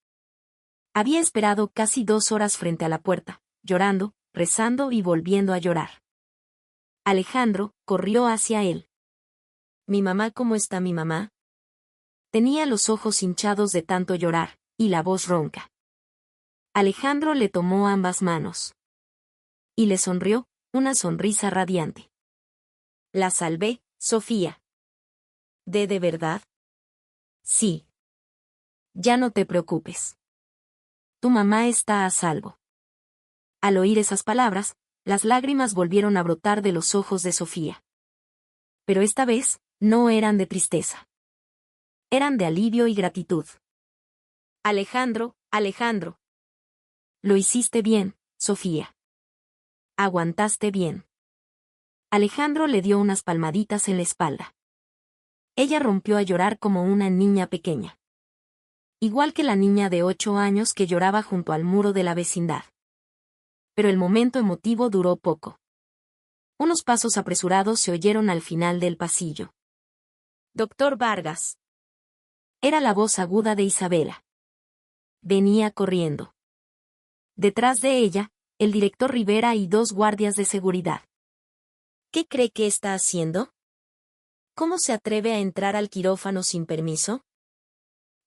Había esperado casi 2 horas frente a la puerta, llorando, rezando y volviendo a llorar. Alejandro corrió hacia él. «¿Mi mamá? ¿Cómo está mi mamá?» Tenía los ojos hinchados de tanto llorar, y la voz ronca. Alejandro le tomó ambas manos. Y le sonrió, una sonrisa radiante. «La salvé, Sofía». ¿De verdad?» «Sí. Ya no te preocupes. Tu mamá está a salvo». Al oír esas palabras, las lágrimas volvieron a brotar de los ojos de Sofía. Pero esta vez, no eran de tristeza. Eran de alivio y gratitud. «Alejandro, Alejandro. Lo hiciste bien, Sofía. Aguantaste bien». Alejandro le dio unas palmaditas en la espalda. Ella rompió a llorar como una niña pequeña. Igual que la niña de 8 años que lloraba junto al muro de la vecindad. Pero el momento emotivo duró poco. Unos pasos apresurados se oyeron al final del pasillo. «Doctor Vargas». Era la voz aguda de Isabela. Venía corriendo. Detrás de ella, el director Rivera y 2 guardias de seguridad. «¿Qué cree que está haciendo? ¿Cómo se atreve a entrar al quirófano sin permiso?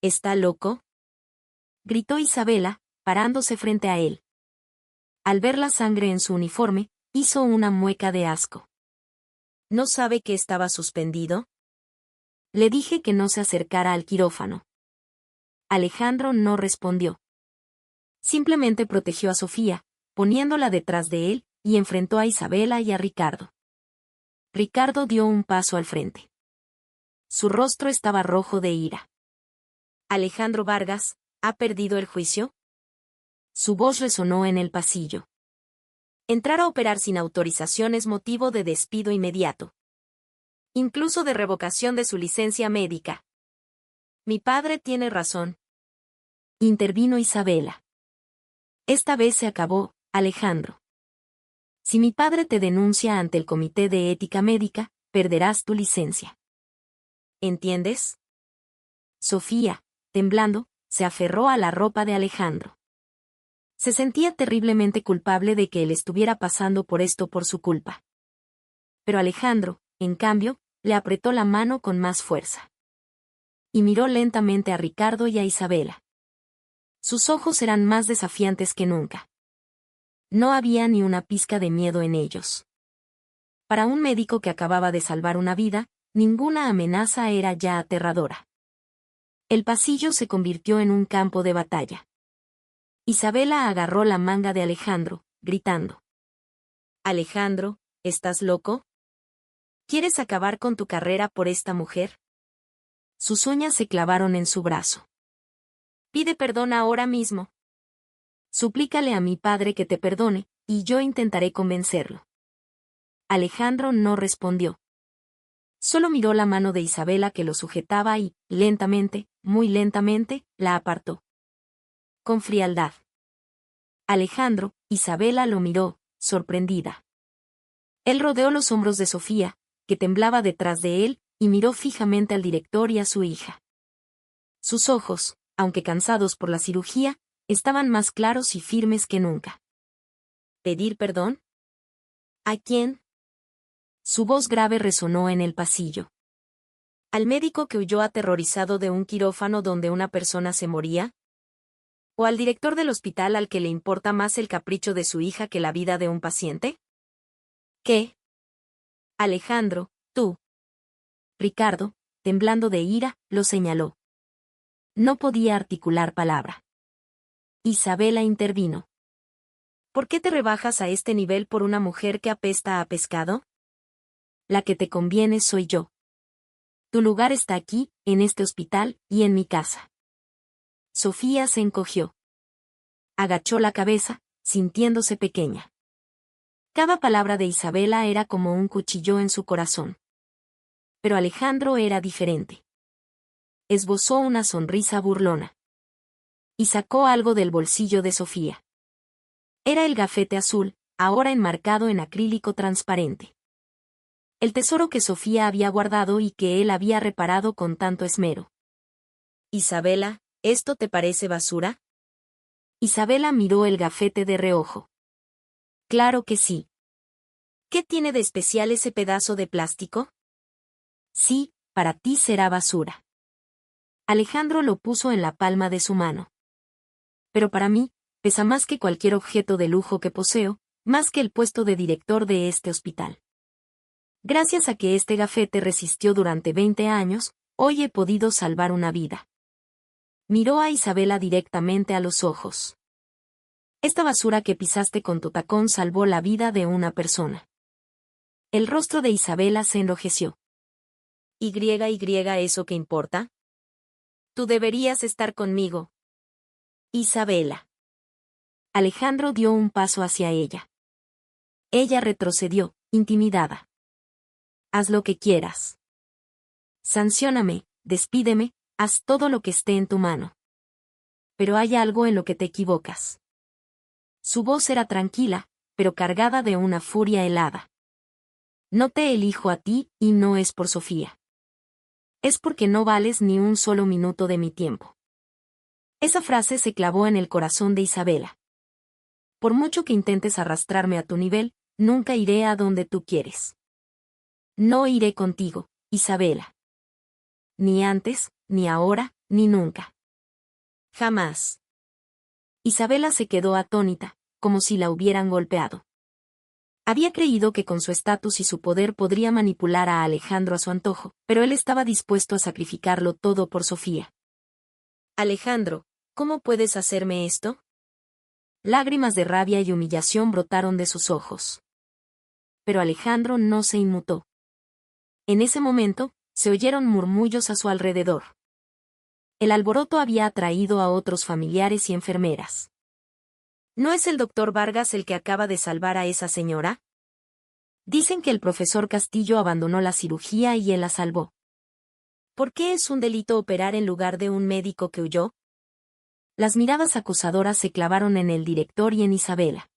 ¿Está loco?», gritó Isabela, parándose frente a él. Al ver la sangre en su uniforme, hizo una mueca de asco. «¿No sabe que estaba suspendido? Le dije que no se acercara al quirófano». Alejandro no respondió. Simplemente protegió a Sofía, poniéndola detrás de él, y enfrentó a Isabela y a Ricardo. Ricardo dio un paso al frente. Su rostro estaba rojo de ira. «Alejandro Vargas, ¿ha perdido el juicio?». Su voz resonó en el pasillo. «Entrar a operar sin autorización es motivo de despido inmediato. Incluso de revocación de su licencia médica». «Mi padre tiene razón», intervino Isabela. «Esta vez se acabó, Alejandro. Si mi padre te denuncia ante el Comité de Ética Médica, perderás tu licencia. ¿Entiendes?». Sofía, temblando, se aferró a la ropa de Alejandro. Se sentía terriblemente culpable de que él estuviera pasando por esto por su culpa. Pero Alejandro, en cambio, le apretó la mano con más fuerza. Y miró lentamente a Ricardo y a Isabela. Sus ojos eran más desafiantes que nunca. No había ni una pizca de miedo en ellos. Para un médico que acababa de salvar una vida, ninguna amenaza era ya aterradora. El pasillo se convirtió en un campo de batalla. Isabela agarró la manga de Alejandro, gritando. «Alejandro, ¿estás loco? ¿Quieres acabar con tu carrera por esta mujer?». Sus uñas se clavaron en su brazo. «Pide perdón ahora mismo. Suplícale a mi padre que te perdone, y yo intentaré convencerlo». Alejandro no respondió. Solo miró la mano de Isabela que lo sujetaba y, lentamente, muy lentamente, la apartó. Con frialdad. Alejandro, Isabela lo miró, sorprendida. Él rodeó los hombros de Sofía, que temblaba detrás de él, y miró fijamente al director y a su hija. Sus ojos, aunque cansados por la cirugía, estaban más claros y firmes que nunca. ¿Pedir perdón? ¿A quién? Su voz grave resonó en el pasillo. ¿Al médico que huyó aterrorizado de un quirófano donde una persona se moría? ¿O al director del hospital al que le importa más el capricho de su hija que la vida de un paciente? ¿Qué? Alejandro, tú. Ricardo, temblando de ira, lo señaló. No podía articular palabra. Isabela intervino. ¿Por qué te rebajas a este nivel por una mujer que apesta a pescado? La que te conviene soy yo. Tu lugar está aquí, en este hospital, y en mi casa. Sofía se encogió. Agachó la cabeza, sintiéndose pequeña. Cada palabra de Isabela era como un cuchillo en su corazón. Pero Alejandro era diferente. Esbozó una sonrisa burlona. Y sacó algo del bolsillo de Sofía. Era el gafete azul, ahora enmarcado en acrílico transparente. El tesoro que Sofía había guardado y que él había reparado con tanto esmero. Isabela, ¿esto te parece basura? Isabela miró el gafete de reojo. Claro que sí. ¿Qué tiene de especial ese pedazo de plástico? Sí, para ti será basura. Alejandro lo puso en la palma de su mano. Pero para mí, pesa más que cualquier objeto de lujo que poseo, más que el puesto de director de este hospital. Gracias a que este gafete resistió durante 20 años, hoy he podido salvar una vida. Miró a Isabela directamente a los ojos. Esta basura que pisaste con tu tacón salvó la vida de una persona. El rostro de Isabela se enrojeció. ¿Y eso qué importa? Tú deberías estar conmigo. Isabela. Alejandro dio un paso hacia ella. Ella retrocedió, intimidada. Haz lo que quieras. Sancióname, despídeme, haz todo lo que esté en tu mano. Pero hay algo en lo que te equivocas. Su voz era tranquila, pero cargada de una furia helada. No te elijo a ti, y no es por Sofía. Es porque no vales ni un solo minuto de mi tiempo. Esa frase se clavó en el corazón de Isabela. Por mucho que intentes arrastrarme a tu nivel, nunca iré a donde tú quieres. No iré contigo, Isabela. Ni antes, ni ahora, ni nunca. Jamás. Isabela se quedó atónita, como si la hubieran golpeado. Había creído que con su estatus y su poder podría manipular a Alejandro a su antojo, pero él estaba dispuesto a sacrificarlo todo por Sofía. Alejandro, ¿cómo puedes hacerme esto? Lágrimas de rabia y humillación brotaron de sus ojos. Pero Alejandro no se inmutó. En ese momento, se oyeron murmullos a su alrededor. El alboroto había atraído a otros familiares y enfermeras. ¿No es el doctor Vargas el que acaba de salvar a esa señora? Dicen que el profesor Castillo abandonó la cirugía y él la salvó. ¿Por qué es un delito operar en lugar de un médico que huyó? Las miradas acusadoras se clavaron en el director y en Isabela.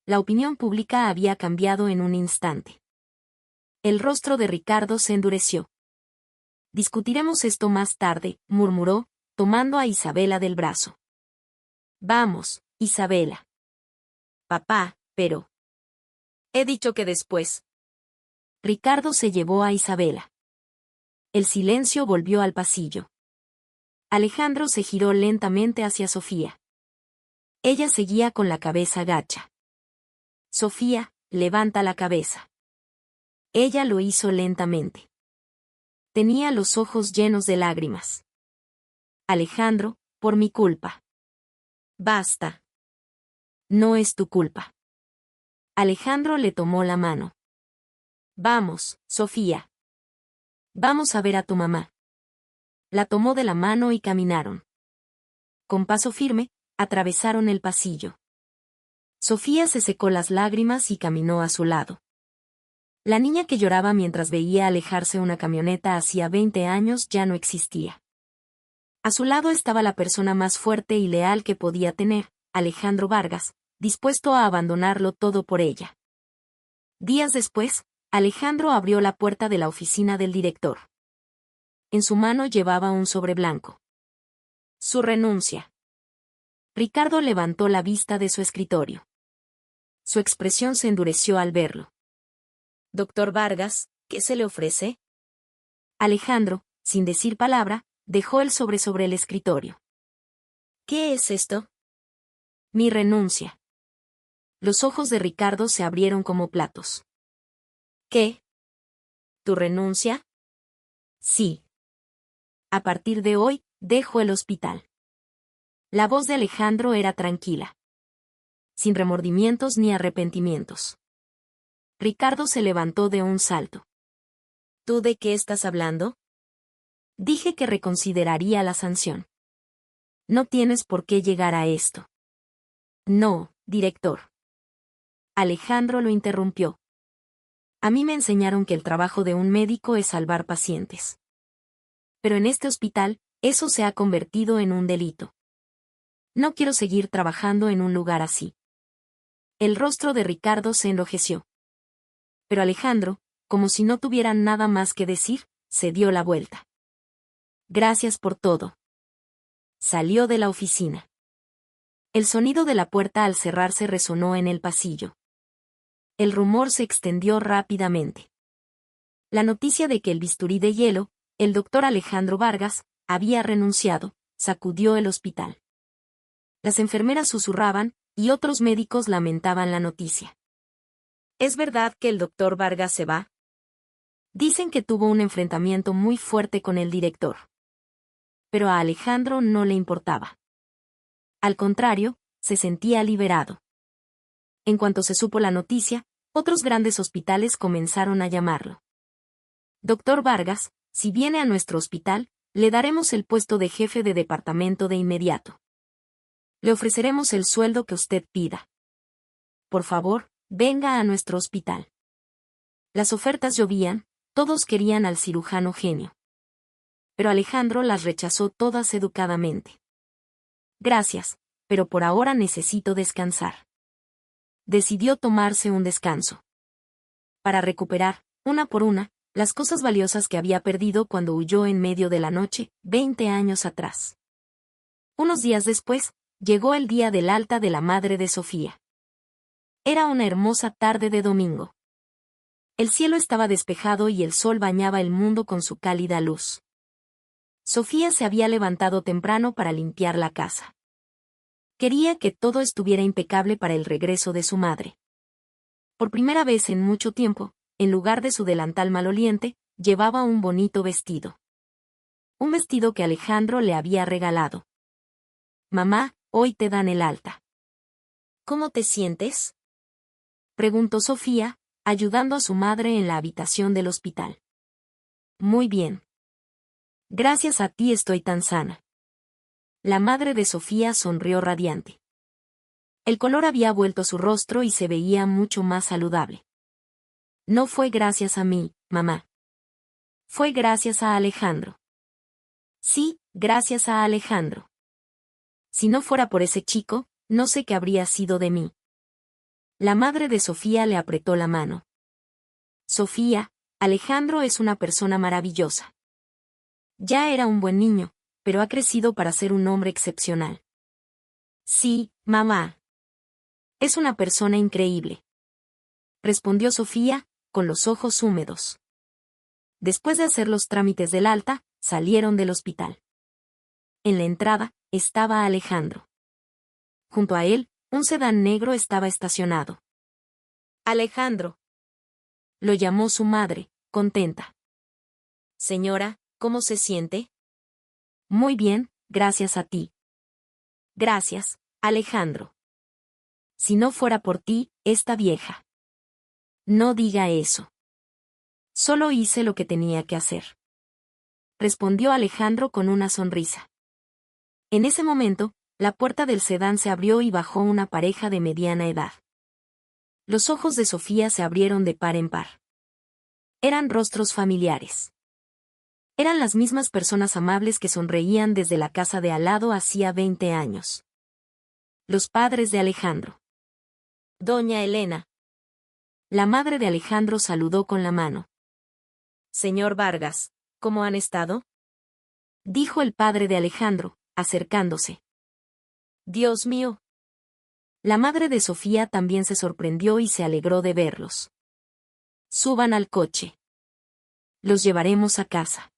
La opinión pública había cambiado en un instante. El rostro de Ricardo se endureció. Discutiremos esto más tarde, murmuró, tomando a Isabela del brazo. Vamos, Isabela. Papá, pero... He dicho que después. Ricardo se llevó a Isabela. El silencio volvió al pasillo. Alejandro se giró lentamente hacia Sofía. Ella seguía con la cabeza gacha. Sofía, levanta la cabeza. Ella lo hizo lentamente. Tenía los ojos llenos de lágrimas. Alejandro, por mi culpa. Basta. No es tu culpa. Alejandro le tomó la mano. Vamos, Sofía. Vamos a ver a tu mamá. La tomó de la mano y caminaron. Con paso firme, atravesaron el pasillo. Sofía se secó las lágrimas y caminó a su lado. La niña que lloraba mientras veía alejarse una camioneta hacía 20 años ya no existía. A su lado estaba la persona más fuerte y leal que podía tener, Alejandro Vargas, dispuesto a abandonarlo todo por ella. Días después, Alejandro abrió la puerta de la oficina del director. En su mano llevaba un sobre blanco. Su renuncia. Ricardo levantó la vista de su escritorio. Su expresión se endureció al verlo. Doctor Vargas, ¿qué se le ofrece? Alejandro, sin decir palabra, dejó el sobre el escritorio. ¿Qué es esto? Mi renuncia. Los ojos de Ricardo se abrieron como platos. ¿Qué? ¿Tu renuncia? Sí. A partir de hoy, dejo el hospital. La voz de Alejandro era tranquila, sin remordimientos ni arrepentimientos. Ricardo se levantó de un salto. ¿Tú de qué estás hablando? Dije que reconsideraría la sanción. No tienes por qué llegar a esto. No, director. Alejandro lo interrumpió. A mí me enseñaron que el trabajo de un médico es salvar pacientes. Pero en este hospital, eso se ha convertido en un delito. No quiero seguir trabajando en un lugar así. El rostro de Ricardo se enrojeció. Pero Alejandro, como si no tuviera nada más que decir, se dio la vuelta. Gracias por todo. Salió de la oficina. El sonido de la puerta al cerrarse resonó en el pasillo. El rumor se extendió rápidamente. La noticia de que el bisturí de hielo, el doctor Alejandro Vargas, había renunciado, sacudió el hospital. Las enfermeras susurraban, y otros médicos lamentaban la noticia. ¿Es verdad que el doctor Vargas se va? Dicen que tuvo un enfrentamiento muy fuerte con el director. Pero a Alejandro no le importaba. Al contrario, se sentía liberado. En cuanto se supo la noticia, otros grandes hospitales comenzaron a llamarlo. Doctor Vargas, si viene a nuestro hospital, le daremos el puesto de jefe de departamento de inmediato. Le ofreceremos el sueldo que usted pida. Por favor, venga a nuestro hospital. Las ofertas llovían, todos querían al cirujano genio. Pero Alejandro las rechazó todas educadamente. Gracias, pero por ahora necesito descansar. Decidió tomarse un descanso. Para recuperar, una por una, las cosas valiosas que había perdido cuando huyó en medio de la noche, 20 años atrás. Unos días después, llegó el día del alta de la madre de Sofía. Era una hermosa tarde de domingo. El cielo estaba despejado y el sol bañaba el mundo con su cálida luz. Sofía se había levantado temprano para limpiar la casa. Quería que todo estuviera impecable para el regreso de su madre. Por primera vez en mucho tiempo, en lugar de su delantal maloliente, llevaba un bonito vestido. Un vestido que Alejandro le había regalado. Mamá, hoy te dan el alta. ¿Cómo te sientes? Preguntó Sofía, ayudando a su madre en la habitación del hospital. Muy bien. Gracias a ti estoy tan sana. La madre de Sofía sonrió radiante. El color había vuelto a su rostro y se veía mucho más saludable. No fue gracias a mí, mamá. Fue gracias a Alejandro. Sí, gracias a Alejandro. Si no fuera por ese chico, no sé qué habría sido de mí. La madre de Sofía le apretó la mano. Sofía, Alejandro es una persona maravillosa. Ya era un buen niño, pero ha crecido para ser un hombre excepcional. Sí, mamá. Es una persona increíble. Respondió Sofía, con los ojos húmedos. Después de hacer los trámites del alta, salieron del hospital. En la entrada, estaba Alejandro. Junto a él, un sedán negro estaba estacionado. Alejandro. Lo llamó su madre, contenta. Señora, ¿cómo se siente? Muy bien, gracias a ti. Gracias, Alejandro. Si no fuera por ti, esta vieja. No diga eso. Solo hice lo que tenía que hacer. Respondió Alejandro con una sonrisa. En ese momento, la puerta del sedán se abrió y bajó una pareja de mediana edad. Los ojos de Sofía se abrieron de par en par. Eran rostros familiares. Eran las mismas personas amables que sonreían desde la casa de al lado hacía 20 años. Los padres de Alejandro. Doña Elena. La madre de Alejandro saludó con la mano. Señor Vargas, ¿cómo han estado? Dijo el padre de Alejandro, acercándose. Dios mío. La madre de Sofía también se sorprendió y se alegró de verlos. Suban al coche. Los llevaremos a casa.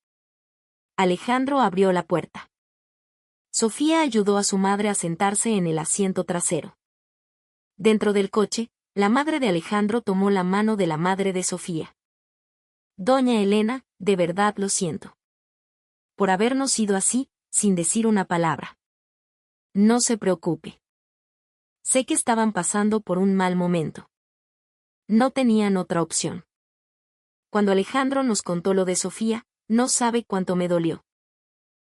Alejandro abrió la puerta. Sofía ayudó a su madre a sentarse en el asiento trasero. Dentro del coche, la madre de Alejandro tomó la mano de la madre de Sofía. Doña Elena, de verdad lo siento. Por habernos ido así, sin decir una palabra. No se preocupe. Sé que estaban pasando por un mal momento. No tenían otra opción. Cuando Alejandro nos contó lo de Sofía, no sabe cuánto me dolió.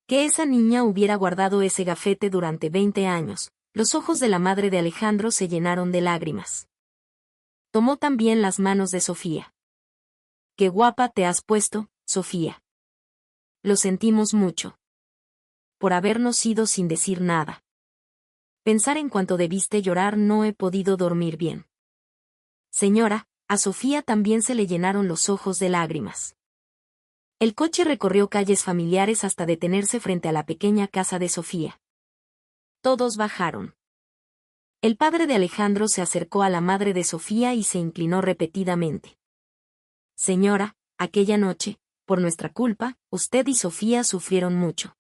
Que esa niña hubiera guardado ese gafete durante 20 años, los ojos de la madre de Alejandro se llenaron de lágrimas. Tomó también las manos de Sofía. Qué guapa te has puesto, Sofía. Lo sentimos mucho. Por habernos ido sin decir nada. Pensar en cuánto debiste llorar, no he podido dormir bien. Señora, a Sofía también se le llenaron los ojos de lágrimas. El coche recorrió calles familiares hasta detenerse frente a la pequeña casa de Sofía. Todos bajaron. El padre de Alejandro se acercó a la madre de Sofía y se inclinó repetidamente. Señora, aquella noche, por nuestra culpa, usted y Sofía sufrieron mucho.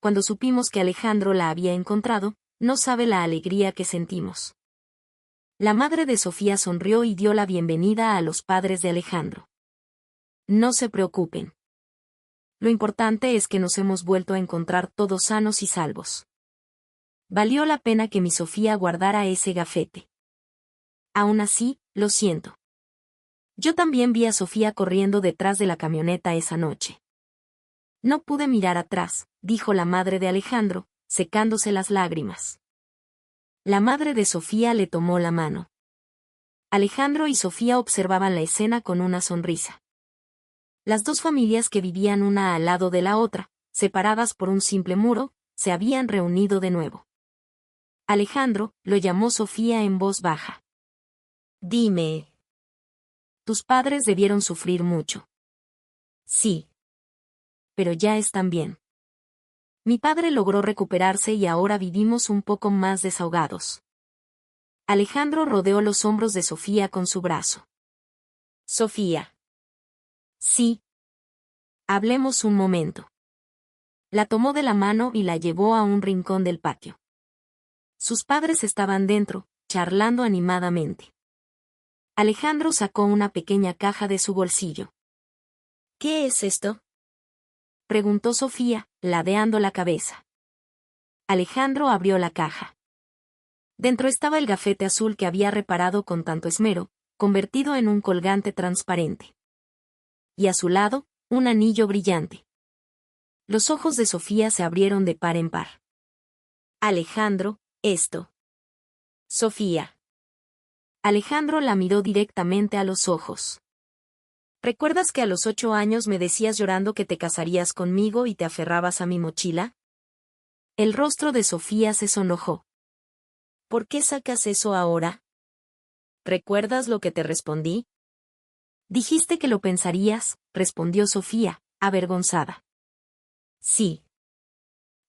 Cuando supimos que Alejandro la había encontrado, no sabe la alegría que sentimos. La madre de Sofía sonrió y dio la bienvenida a los padres de Alejandro. No se preocupen. Lo importante es que nos hemos vuelto a encontrar todos sanos y salvos. Valió la pena que mi Sofía guardara ese gafete. Aún así, lo siento. Yo también vi a Sofía corriendo detrás de la camioneta esa noche. No pude mirar atrás, dijo la madre de Alejandro, secándose las lágrimas. La madre de Sofía le tomó la mano. Alejandro y Sofía observaban la escena con una sonrisa. Las dos familias que vivían una al lado de la otra, separadas por un simple muro, se habían reunido de nuevo. Alejandro lo llamó Sofía en voz baja. Dime. Tus padres debieron sufrir mucho. Sí. Pero ya están bien. Mi padre logró recuperarse y ahora vivimos un poco más desahogados. Alejandro rodeó los hombros de Sofía con su brazo. Sofía. Sí. Hablemos un momento. La tomó de la mano y la llevó a un rincón del patio. Sus padres estaban dentro, charlando animadamente. Alejandro sacó una pequeña caja de su bolsillo. ¿Qué es esto?, preguntó Sofía, ladeando la cabeza. Alejandro abrió la caja. Dentro estaba el gafete azul que había reparado con tanto esmero, convertido en un colgante transparente. Y a su lado, un anillo brillante. Los ojos de Sofía se abrieron de par en par. Alejandro, esto. Sofía. Alejandro la miró directamente a los ojos. ¿Recuerdas que a los 8 años me decías llorando que te casarías conmigo y te aferrabas a mi mochila? El rostro de Sofía se sonrojó. ¿Por qué sacas eso ahora? ¿Recuerdas lo que te respondí? Dijiste que lo pensarías, respondió Sofía, avergonzada. Sí.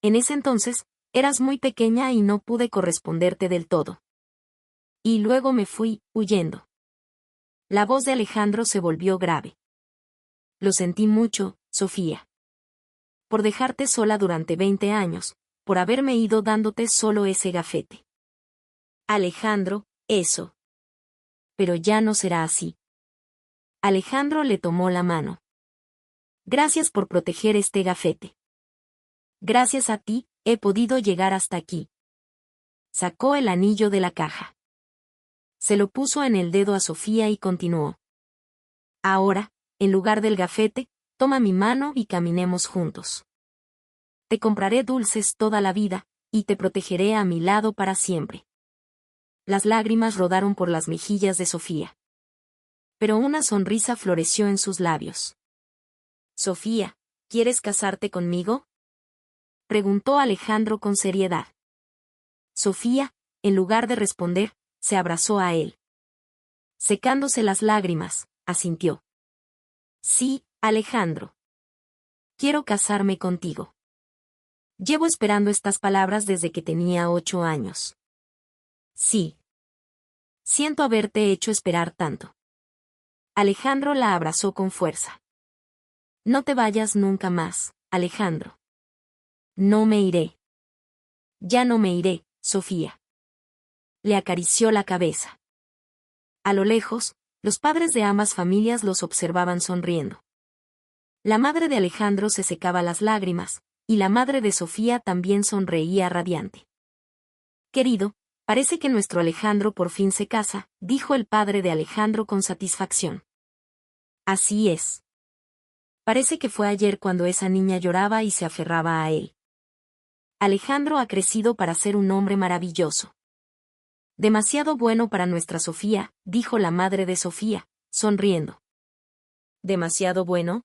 En ese entonces, eras muy pequeña y no pude corresponderte del todo. Y luego me fui, huyendo. La voz de Alejandro se volvió grave. Lo sentí mucho, Sofía. Por dejarte sola durante 20 años, por haberme ido dándote solo ese gafete. Alejandro, eso. Pero ya no será así. Alejandro le tomó la mano. Gracias por proteger este gafete. Gracias a ti, he podido llegar hasta aquí. Sacó el anillo de la caja. Se lo puso en el dedo a Sofía y continuó. Ahora, en lugar del gafete, toma mi mano y caminemos juntos. Te compraré dulces toda la vida, y te protegeré a mi lado para siempre. Las lágrimas rodaron por las mejillas de Sofía. Pero una sonrisa floreció en sus labios. Sofía, ¿quieres casarte conmigo?, preguntó Alejandro con seriedad. Sofía, en lugar de responder, se abrazó a él. Secándose las lágrimas, asintió. Sí, Alejandro. Quiero casarme contigo. Llevo esperando estas palabras desde que tenía 8 años. Sí. Siento haberte hecho esperar tanto. Alejandro la abrazó con fuerza. No te vayas nunca más, Alejandro. No me iré. Ya no me iré, Sofía. Le acarició la cabeza. A lo lejos, los padres de ambas familias los observaban sonriendo. La madre de Alejandro se secaba las lágrimas, Y la madre de Sofía también sonreía radiante. Querido, parece que nuestro Alejandro por fin se casa, dijo el padre de Alejandro con satisfacción. Así es. Parece que fue ayer cuando esa niña lloraba y se aferraba a él. Alejandro ha crecido para ser un hombre maravilloso. Demasiado bueno para nuestra Sofía, dijo la madre de Sofía, sonriendo. ¿Demasiado bueno?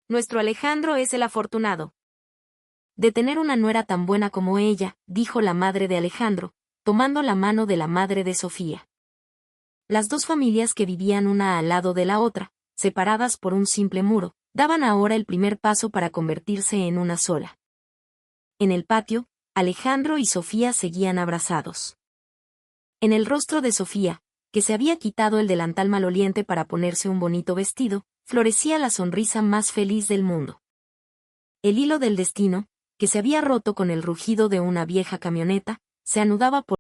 Nuestro Alejandro es el afortunado de tener una nuera tan buena como ella, dijo la madre de Alejandro, tomando la mano de la madre de Sofía. Las dos familias que vivían una al lado de la otra, separadas por un simple muro, daban ahora el primer paso para convertirse en una sola. En el patio, Alejandro y Sofía seguían abrazados. En el rostro de Sofía, que se había quitado el delantal maloliente para ponerse un bonito vestido, florecía la sonrisa más feliz del mundo. El hilo del destino, que se había roto con el rugido de una vieja camioneta, se anudaba por